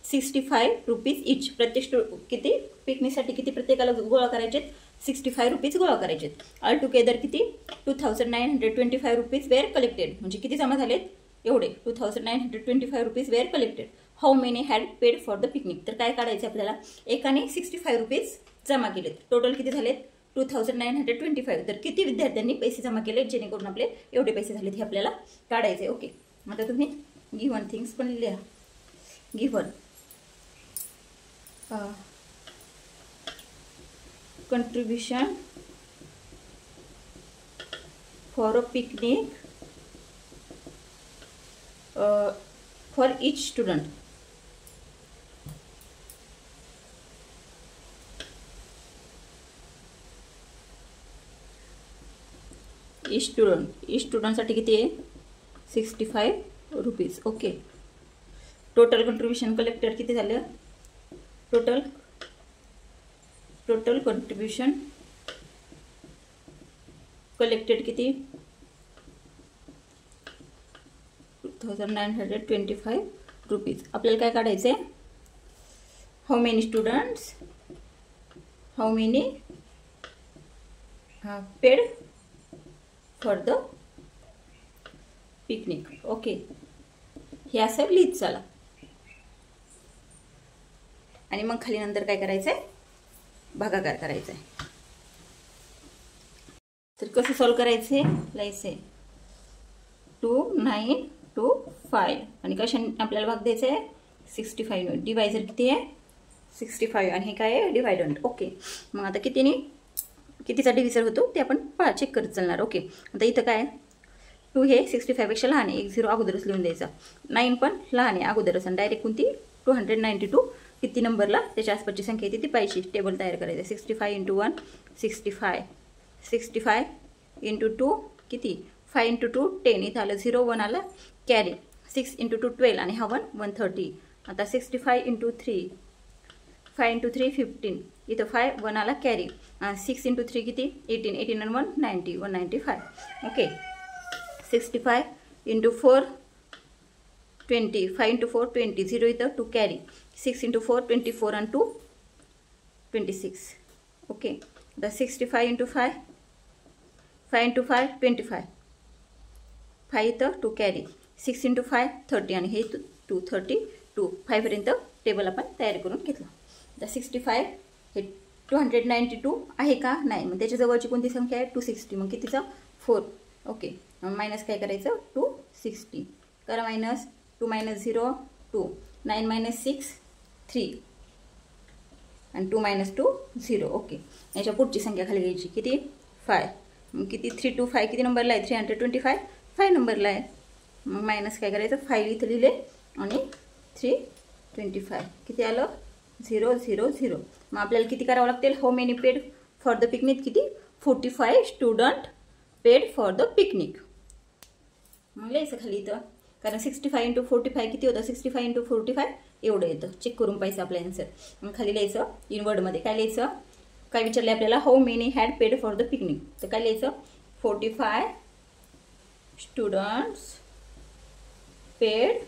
S1: 65 rupees each. प्रत्येक किती पिकनिकसाठी किती प्रत्येकाला गोळा करायचे 65 रुपीज गोळा करायचे. ऑल टुगेदर किती 2925 रुपीज वेअर कलेक्टेड. म्हणजे किती जमा झालेत एवढे 2925 rupees were collected. How many had paid for the picnic. तर काय काढायचं आपल्याला. एकाने 65 रुपीज जमा केलेत. टोटल किती झालेत 2925. तर किती विद्यार्थ्यांनी पैसे जमा केले जेणेकरून आपले एवढे पैसे झालेत हे आपल्याला काढायचे. ओके. आता तुम्ही गिव्हन थिंग्स पण लिहा. Given contribution for a picnic for each student. each student साठी किती आहे 65 rupees. Okay. Total contribution collected किती झालं. टोटल कंट्रीब्युशन कलेक्टेड किती 2925 रुपीज. आपल्याला काय काढायचं आहे. How many students how many paid for the picnic. Okay. हे असं लिहित चला. आणि मग खाली नंतर काय करायचं आहे भागाकार करायचा आहे. तर कसं सॉल्व करायचे लिहायचे 2925 आणि कशाने आपल्याला भाग द्यायचा आहे 65 ने. डिवायझर किती आहे 65 आणि हे काय आहे डिवायडंट. ओके. मग आता कितीचा डिव्हिजर होतो ते आपण चेक करत चालणार. ओके. आता इथं काय 2 हे 65 पेक्षा लहान आहे. 10 अगोदरच लिहून द्यायचा. 9 पण लहान आहे अगोदरच आणि डायरेक्ट कोणती 292 किती नंबरला त्याच्या आसपासची संख्या येते ती पाहिजे. टेबल तयार करायचं. 65 × 1 65 65 × 2 किती 5 × 2 10. इथं आलं 0 1 आला कॅरी. 6 × 2 12 आणि हा 1 130. आता 65 × 3 5 × 3 15. इथं 5 1 आला कॅरी. 6 × 3 किती 18 18 आणि 1 90 195. ओके. 65 × 4 20 5 × 4 20 0 इथं 2 कॅरी. 6 × 4 24 and 2 26. ओके. the 65 × 5 5 × 5 25 5 इथं 2 कॅरी. 6 × 5 30 आणि हे 232 5 पर्यंत टेबल आपण तयार करून घेतलं. तर 65 हे 292 आहे का नाही. मग त्याच्या जवळची कोणती संख्या आहे 260. मग कितीचा 4. ओके. मायनस काय करायचं 260 करा. मायनस 2 - 0 2 9 - 6 3 आणि 2 - 2 0. ओके. याच्या पुढची संख्या खाली घ्यायची किती 5. मग किती 325 किती नंबरला आहे 325 5 नंबरला आहे. मग मायनस काय करायचं 5 इथं लिहिले आणि 325 किती आलं 0 0 0. मग आपल्याला किती करावं लागतील. How many paid for the picnic किती 45 student paid for the picnic. मग लिहायचं खाली इथं कारण 65 × 45 किती होतं 65 × 45 एवढं येतं. चेक करून पाहिजे आपलं आन्सर. मग खाली लिहायचं इन वर्डमध्ये काय लिहायचं. काय विचारले आपल्याला how many had paid for the picnic. तर काय लिहायचं 45 students paid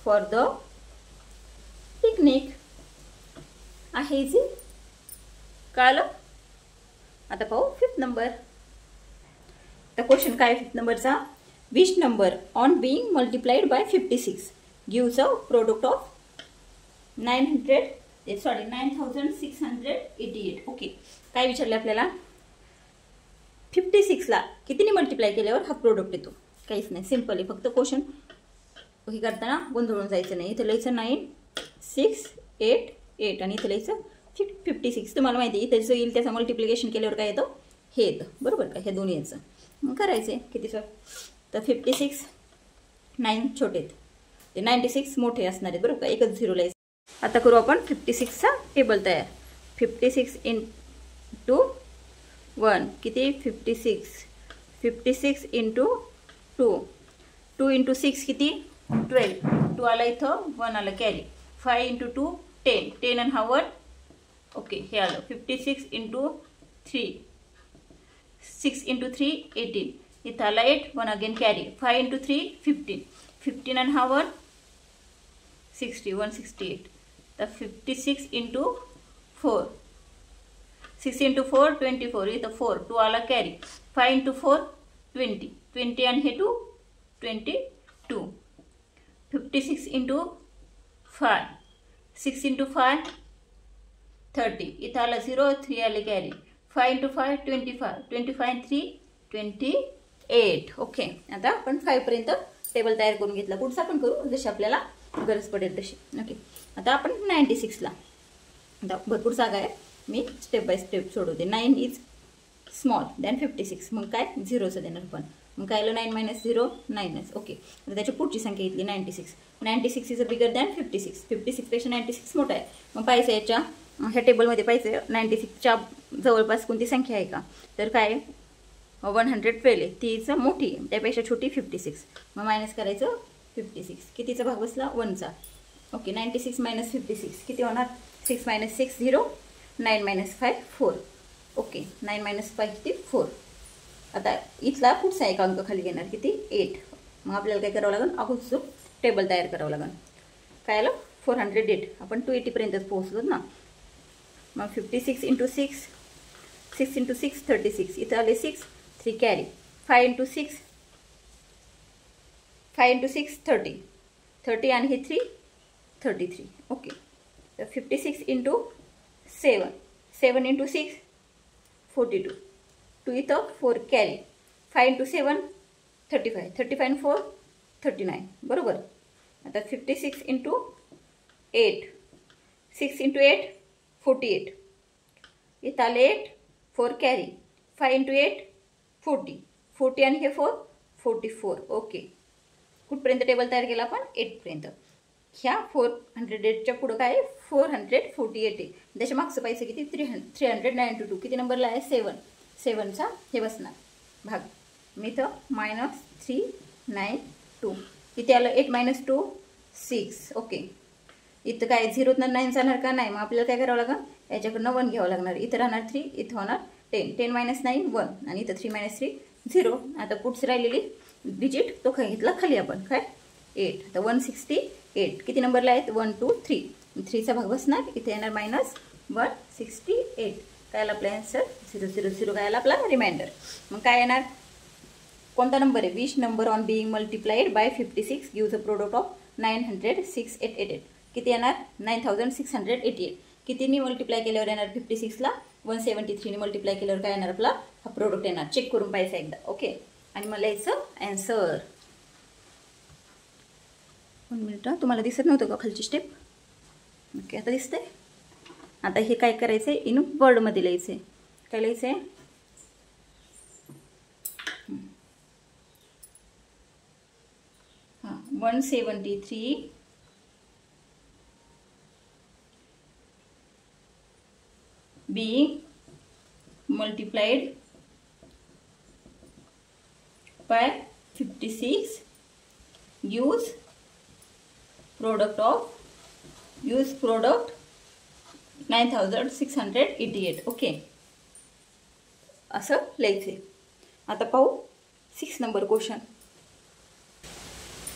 S1: for the picnic. आहे इझी कळलं. आता पाहू 5th नंबर. तर क्वेश्चन काय 5th नंबरचा. Which number on being multiplied by 56 gives a product of 9688. Okay. काय विचारले आपल्याला 56ला कितीने मल्टिप्लाय केल्यावर हा प्रोडक्ट येतो. काहीच नाही सिंपल आहे. फक्त क्वेश्चन हे करताना गोंधळून जायचं नाही. इथं लिहायचं 9688 आणि इथं लिहायचं 56. तुम्हाला माहिती आहे इथं जो येईल त्याचं मल्टिप्लिकेशन केल्यावर काय येतं हे येतं. बरोबर का. हे दोन्ही याचं मग करायचं आहे कितीचं. तर 56 9 छोटे आहेत ते 96 मोठे असणार आहेत. बरोबर का. एकच 0 लिहायचं. आता करू आपण 56चा टेबल तयार. 56 × 1 किती 56 56 × 2 2 × 6 किती 12 2 आला इथं 1 आलं carry. 5 into 2 10, 10 and half 1, okay, हे आलं 56 into 3, 6 into 3 18, इथं आला 8, 1 again carry, 5 into 3 15, 15 and half 1 60, 168, तर 56 into 4, 6 into 4 24, इथं 4, 2 आला carry, 5 into 4 20, 20 and हे 2 22, 56 into 5, 6 into 5 30, इथं आला 0, 3 आले कॅरी, 5 into 5 25, 25 and 3 28, ओके. आता आपण 5 पर्यंत टेबल तयार करून घेतला. पुढचा आपण करू जशी आपल्याला गरज पडेल तशी. ओके, आता आपण 96 ला, आता भरपूर जागा आहे, मी स्टेप बाय स्टेप सोडवते. 9 इज स्मॉल दॅन 56, मग काय 0चं देणार पण, मग काय आलं 9 - 0 9च. ओके, आता त्याची पुढची संख्या घेतली 96. 96 इज अ बिगर दॅन 56, 56 पेक्षा 96 मोठा आहे. मग पाहिजे याच्या ह्या टेबलमध्ये पाहिजे 96च्या जवळपास कोणती संख्या आहे का, तर काय 112 आहे, तीच मोठी आहे, त्यापेक्षा छोटी 56. मग मायनस करायचं 56, कितीचा भाग बसला 1चा. ओके, 96 - 56 किती होणार, 6 - 6 0, 9 - 5 4. ओके, 9 - 5 किती 4. आता इथला पुढचा एक अंक खाली घेणार किती 8. मग आपल्याला काय करावं लागेल, अगोदर टेबल तयार करावं लागेल. काय आलं 408, आपण 280 पर्यंतच पोहोचलो ना. मग 56 into 6, 6 into 6 36, इथं आले 6, 3 कॅरी, 5 into 6 30, 30 आणि हे 3 33. ओके, तर 56 into 7, 7 into 6 42, 2 इथं 4 कॅरी, 5 into 7 35, 35 and 4 39, बरोबर. आता 56 into 8, 6 into 8 48, इथं आले 8, 4 कॅरी, 5 into 8 40, 40 आणि हे 4 44. ओके, कुठपर्यंत टेबल तयार केला आपण 8 पर्यंत. ह्या 408च्या पुढं काय 448 आहे, त्याच्या मागचं पाहिजे किती 392, किती नंबरला आहे 7, 7चा हे बसणार भाग. मी इथं -392, किती आलं 8 - 2 6. ओके, इथं काय 0 ना 9 जाणार का नाही, मग आपल्याला काय करावं लागेल, याच्याकडनं 1 घ्यावं लागणार. इथं राहणार 3, इथं होणार 10, 10 - 9 1, आणि इथं 3 - 3 0. आता पुढची राहिलेली डिजिट तो काय घेतला खाली आपण काय 8. आता 168 किती नंबरला आहेत 1 2 3, 3चा भाग बसणार, इथे येणार -168. काय आला आपला आन्सर 000, काय आला आपला रिमाइंडर. मग काय येणार, कोणता नंबर आहे 20 number on being multiplied by 56 gives a product of 906,888. किती येणार 9688. कितीनी मल्टिप्लाय केल्यावर येणार 56ला 173 ने मल्टिप्लाय केल्यावर काय येणार आपला हा प्रोडक्ट येणार. चेक करून पाहायचं एकदा. ओके, आणि मला याचं आन्सर 1 मिनिट, तुम्हाला दिसत नव्हतं का खालची स्टेप. ओके, आता दिसतंय. आता हे काय करायचं आहे इन वर्डमध्ये लिहायचं आहे. काय लिहायचं आहे, हां 173 being multiplied by 56 gives product 9688. Okay, असं लिहायचे. आता पाहू 6 नंबर क्वेश्चन.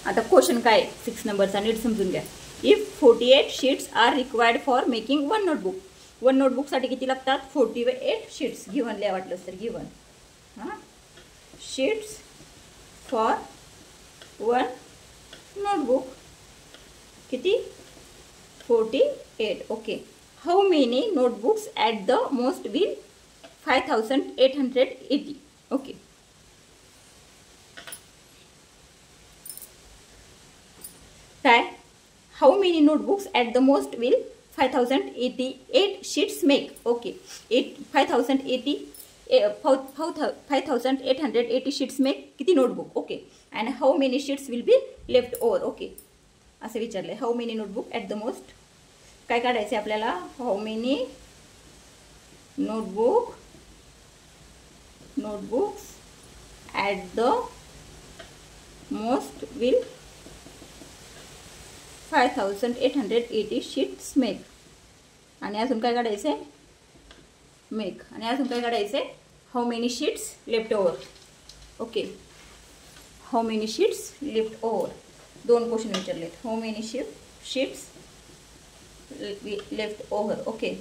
S1: आता क्वेश्चन काय 6 नंबरचा नीट समजून घ्या. If 48 sheets are required for making one notebook. One नोटबुकसाठी किती लागतात 48 शीट्स. गिवन लिहा वाटलंच तर गिवन, हां शीट्स फॉर वन नोटबुक किती 48. Okay, how many notebooks at the most will 5880. Okay, काय how many notebooks at the most will 5088 sheets make. Okay, 5880 sheets make किती notebook. Okay, and how many sheets will be left over. Okay, असं विचारलं आहे. How many notebook at the most, काय काढायचं आहे आपल्याला, how many notebooks at the most will 5880 sheets make. आणि अजून काय काढायचं आहे, मेक. आणि अजून काय काढायचं आहे, how many sheets left over. Okay, how many sheets left over. दोन क्वेश्चन विचारलेत, how many sheets left over. Okay,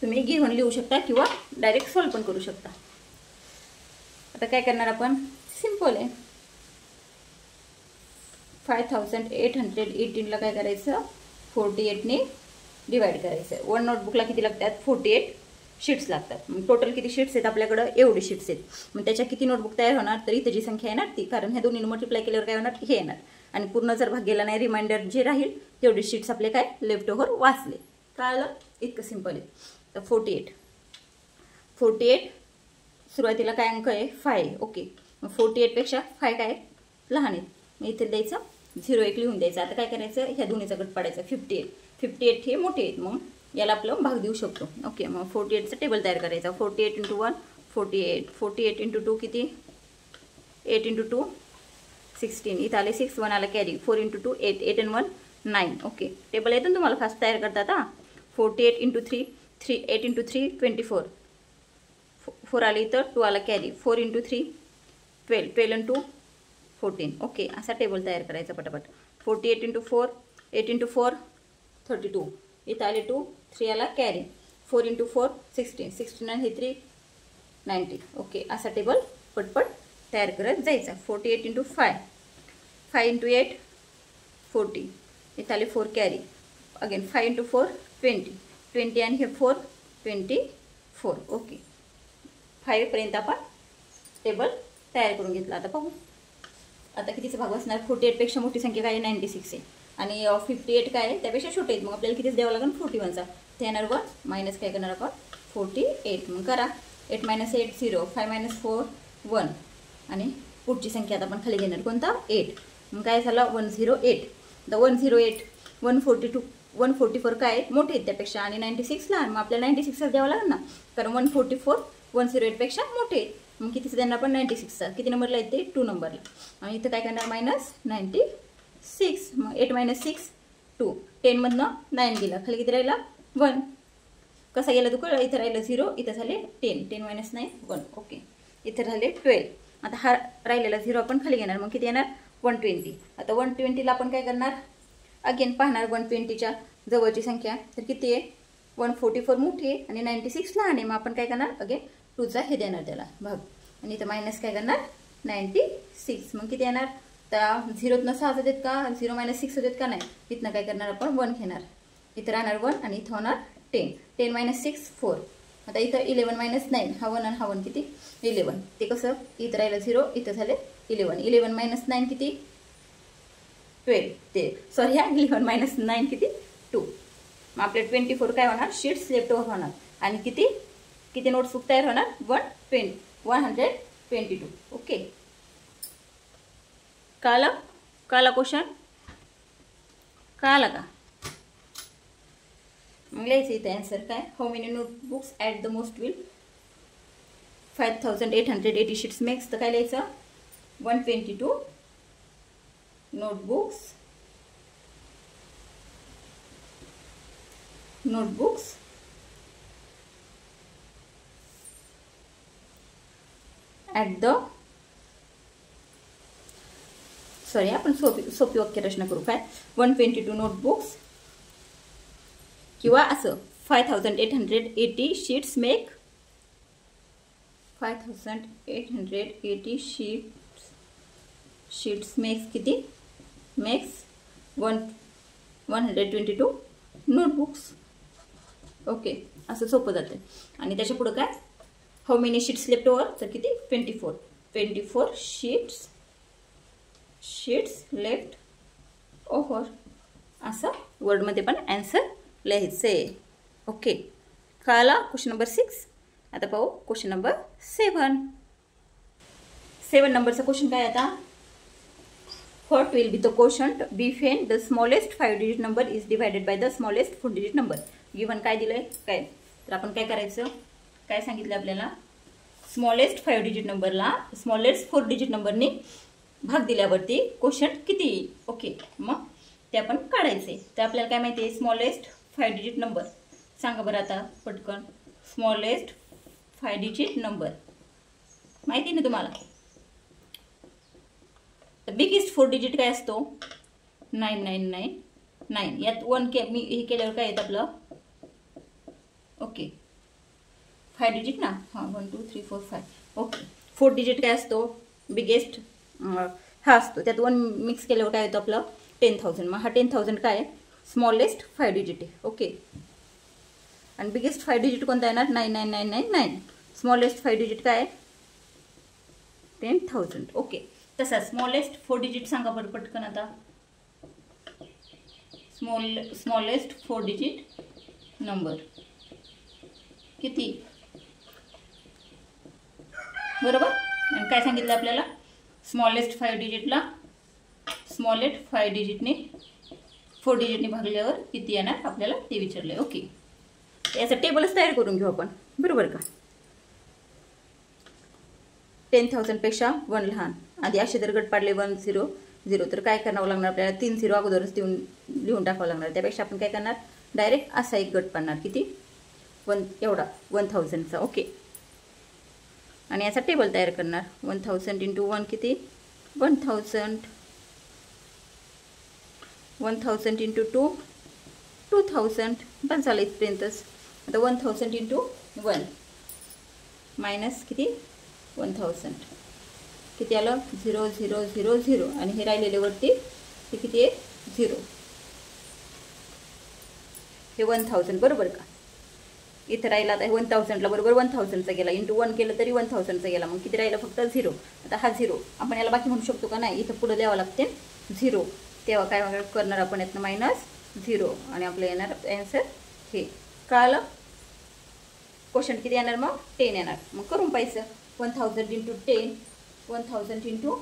S1: तुम्ही घेऊन लिहू शकता किंवा डायरेक्ट सॉल्व पण करू शकता. आता काय करणार आपण, सिंपल आहे. 5818 ला काय करायचं, 48 ने डिवाइड करायचं. वन नोटबुकला किती लागतात, 48 शीट्स लागतात. मग टोटल किती शीट्स आहेत आपल्याकडं, एवढे शीट्स आहेत. मग त्याच्या किती नोटबुक तयार होणार, तर इथं जी संख्या येणार ती, कारण ह्या दोन्ही मल्टिप्लाय केल्यावर काय होणार, हे येणार. आणि पूर्ण जर भाग गेला नाही, रिमाइंडर जे राहील तेवढे शीट्स आपले काय लेफ्ट ओव्हर वाचले. कळलं, इतकं सिंपल आहे. तर 48 सुरुवातीला काय अंक आहे, 5. ओके, मग 48 पेक्षा 5 काय लहान आहेत. मग इथे द्यायचं 0 1 लिहून द्यायचं. आता काय करायचं, ह्या दोन्हीचा गट पाडायचा. 58 हे मोठे आहेत, मग याला आपलं भाग देऊ शकतो. ओके, मग 48चा टेबल तयार करायचा. 48 × 1 48, 48 × 2 किती, 8 × 2 16. इथं आले 6, 1 आला कॅरी. 4 × 2 8, 8 and 1 9. ओके, टेबल येतं ना तुम्हाला फास्ट तयार करतात. 48 × 3 8 × 3 24. 4 आले इथं, 2 आला कॅरी. 4 × 3 12, 12 and 2 14. ओके, असा टेबल तयार करायचा पटापट. 48 × 4 8 × 4 32. इथं आले 2, 3 आला कॅरी. 4 × 4 16, 16 आणि 3 90. ओके, असा टेबल पटपट तयार करत जायचा. 48 × 5 5 × 8 40. इथं आले 4 कॅरी. अगेन 5 × 4 20, 20 आणि हे 4 24. ओके, 5 पर्यंत आपण टेबल तयार करून घेतला. आता पाहू, आता कितीचा भाग असणार. 48 पेक्षा मोठी संख्या काय आहे, 96 आहे. आणि 58 काय आहे, त्यापेक्षा छोटे आहेत. मग आपल्याला कितीच द्यावं लागेल, 41चा. ते येणार 1 मायनस काय करणार आपण, 48. मग करा, 8 - 8 0, 5 - 4 1. आणि पुढची संख्या आता आपण खाली घेणार, कोणता, 8. मग काय झालं, 108. द 108 142 144 काय आहेत, मोठे आहेत त्यापेक्षा. आणि 96 लहान. मग आपल्याला 96चा द्यावं लागेल ना, कारण 144 108 पेक्षा मोठे आहेत. मग कितीचं देणार आपण, 96चा. किती नंबरला येते, 2 नंबरला. आणि इथं काय करणार, -96. मग 8 - 6 2. 10 मधनं 9 गेला, खाली किती राहिला, 1. कसा गेला तू कळलं, इथं राहिलं 0, इथं झाले 10. 10 - 9 1. ओके, इथं झाले 12. आता हा राहिलेला 0 आपण खाली घेणार. मग किती येणार, 120. आता 120ला आपण काय करणार, अगेन पाहणार 120च्या जवळची संख्या. तर किती आहे, 144 मोठी आहे आणि 96 लहान आहे. मग आपण काय करणार, अगेन 2चा हे देणार त्याला भाग. आणि इथं मायनस काय करणार, 96. मग किती येणार, तर 0तनं 6 होतात का, 0 - 6 होतात का, नाही. इथनं काय करणार आपण, 1 घेणार. इथं राहणार 1 आणि इथं होणार 10. 10 - 6 4. आता इथं 11 - 9, हा 1 आणि हा 1 किती, 11. ते कसं, इथं राहिलं 0, इथं झाले 11. 11 - 9 किती, 12. ते सॉरी, 11 - 9 किती, 2. मग आपले 24 काय होणार, शीट्स लेफ्ट ओव्हर होणार. आणि किती किती नोट्सबुक तयार होणार, 122. ओके, कळलं क्वेश्चन, कळलं का. मग लिहायचं इथे आन्सर काय, how many notebooks at the most will 5880 sheets makes. तर काय लिहायचं, 122 नोटबुक्स ॲट द, सॉरी आपण सोपी वाक्य रचना करू. काय, 122 नोटबुक्स किंवा असं 5880 शीट्स मेक 5880 शीट्स मेक्स किती, मेक्स 122 नोटबुक्स. ओके, असं सोपं जातं. आणि त्याच्या पुढं काय, how many sheets left over, तर किती, 24 शीट्स लेफ्ट ओव्हर. असं वर्डमध्ये पण आन्सर लिहायचे. ओके, कळलं क्वेश्चन नंबर 6. आता पाहू क्वेश्चन नंबर 7. 7 नंबरचा क्वेश्चन काय आता, what will be the quotient be when the smallest 5 digit number is divided by the smallest 4 digit number. Given काय दिलंय, काय, तर आपण काय करायचं, काय सांगितलं आपल्याला, स्मॉलेस्ट 5 डिजिट नंबरला स्मॉलेस्ट 4 डिजिट नंबरनी भाग दिल्यावरती कोशंट किती येईल. ओके, मग ते आपण काढायचे. तर आपल्याला काय माहिती आहे, स्मॉलेस्ट 5 डिजिट नंबर. सांगा बरं आता पटकन, स्मॉलेस्ट 5 डिजिट नंबर माहिती ना तुम्हाला. तर बिगेस्ट 4 डिजिट काय असतो, 9999. यात 1 मी हे केल्यावर काय येतं आपलं, ओके 5 डिजिट ना, हां 1 2 3 4 5. ओके, 4 डिजिट काय असतो, बिगेस्ट हा असतो. त्यात 1 मिक्स केल्यावर काय येतं आपलं 10,000. मग हा 10,000 काय आहे, स्मॉलेस्ट 5 डिजिट आहे. ओके, आणि बिगेस्ट 5 डिजिट कोणता येणार, 99999. स्मॉलेस्ट 5 डिजिट काय आहे, 10,000. ओके, तसा स्मॉलेस्ट 4 डिजिट सांगा बरं पटकन आता. स्मॉलेस्ट 4 डिजिट नंबर किती, बरोबर. आणि काय सांगितलं आपल्याला, स्मॉलेस्ट 5 डिजिटला स्मॉलेस्ट 5 डिजिटने 4 डिजिटने भागल्यावर किती येणार आपल्याला ते विचारलंय. ओके, याचं टेबलच तयार करून घेऊ आपण, बरोबर का. 10,000 पेक्षा 1 लहान. आधी असे जर गट पाडले 1 0 0 तर काय करावं लागणार आपल्याला, 3 0 अगोदरच लिहून टाकावं लागणार. त्यापेक्षा आपण काय करणार, डायरेक्ट असा एक गट पाडणार, किती 1 एवढा 1000चा. ओके, आणि याचा टेबल तयार करणार. 1000 इंटू 1 किती, 1000. 1000 इंटू 2 2000. पण झालं इथपर्यंतच. आता 1000 इंटू 1 मायनस किती 1000 किती आलं, 0 0 0 0. आणि हे राहिलेले वरती ते किती आहे, 0. हे 1000 बरोबर का. इथं राहिला आता 1000ला बरोबर 1000चा गेला, इंटू 1 केलं तरी 1000चा गेला. मग किती राहिलं, फक्त 0. आता हा 0 आपण याला बाकी म्हणू शकतो का, नाही. इथं पुढे द्यावं लागते 0. तेव्हा काय करणार आपण, यातनं -0 आणि आपलं येणार ॲन्सर हे. कळालं. क्वेश्चन किती येणार, मग 10 येणार. मग करून पाहिजे 1000 इंटू 10, 1000 इंटू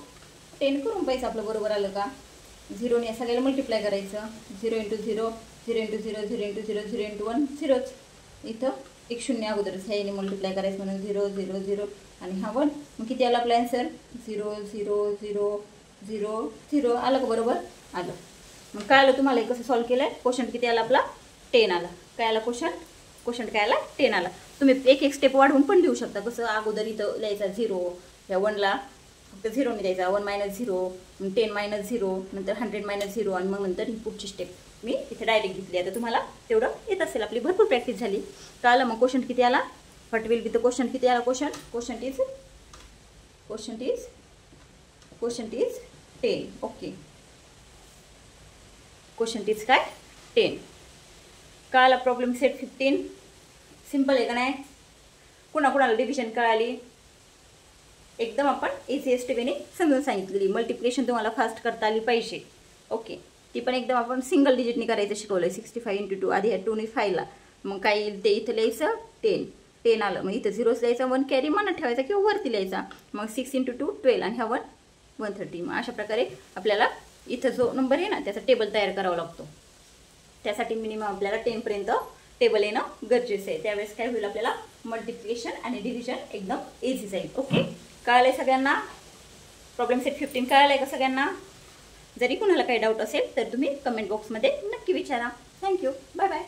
S1: 10 करून पाहिजे आपलं, बरोबर आलं का. 0ने या सगळ्याला मल्टिप्लाय करायचं. 0 इंटू 0 0 इंटू 0 0 इंटू 0 0 इंटू 1 0च. इथं एक शून्य अगोदरच ह्याने मल्टिप्लाय करायचं म्हणून 0 0 0 आणि हा 1. मग किती आला आपला ॲन्सर, 0 0 0 0 0 आलं का, बरोबर आलं. मग काय आलं तुम्हाला, कसं सॉल्व्ह केलं आहे. क्वेश्चन किती आला आपला, 10 आला. काय आला क्वेश्चन काय आला, 10 आला. तुम्ही एक एक स्टेप वाढवून पण लिहू शकता. कसं अगोदर इथं लिहायचा 0, ह्या 1ला फक्त 0ने द्यायचा, 1 - 0, 10 - 0, नंतर 100 - 0, आणि मग नंतर ही पुढची स्टेप मी इथे डायरेक्ट घेतली. आता तुम्हाला तेवढं येत असेल, आपली भरपूर प्रॅक्टिस झाली. कळालं. मग क्वेश्चन किती आला, what will be the question किती आला, question is 10. Okay, question is काय 10. कळाला. प्रॉब्लेम सेट 15 सिंपल आहे का नाही. कुणाकुणाला डिव्हिजन कळाली, एकदम आपण इझिएस्ट वेने समजून सांगितलेली. मल्टिप्लिकेशन तुम्हाला फास्ट करता आली पाहिजे. ओके, ती पण एकदम आपण सिंगल डिजिटने करायचं शिकवलं. 65 इंटू 2, आधी ह्या 2ने 5ला, मग काय येईल ते इथं लिहायचं 10 आलं. मग इथं 0 लिहायचा, 1 कॅरी मनात ठेवायचा किंवा वरती लिहायचा. मग 6 इंटू 2 12 आणि हा 130. मग अशा प्रकारे आपल्याला इथं जो नंबर आहे ना त्याचा टेबल तयार करावा लागतो. त्यासाठी मिनिमम आपल्याला 10पर्यंत टेबल येणं गरजेचं आहे. त्यावेळेस काय होईल, आपल्याला मल्टिप्लिकेशन आणि डिव्हिजन एकदम इझी जाईल. ओके, कळालंय सगळ्यांना. प्रॉब्लेम सेट 15 कळालंय का सगळ्यांना. जरी कुणाला काही डाऊट असेल तर तुम्ही कमेंट बॉक्समध्ये नक्की विचारा. Thank you, bye bye.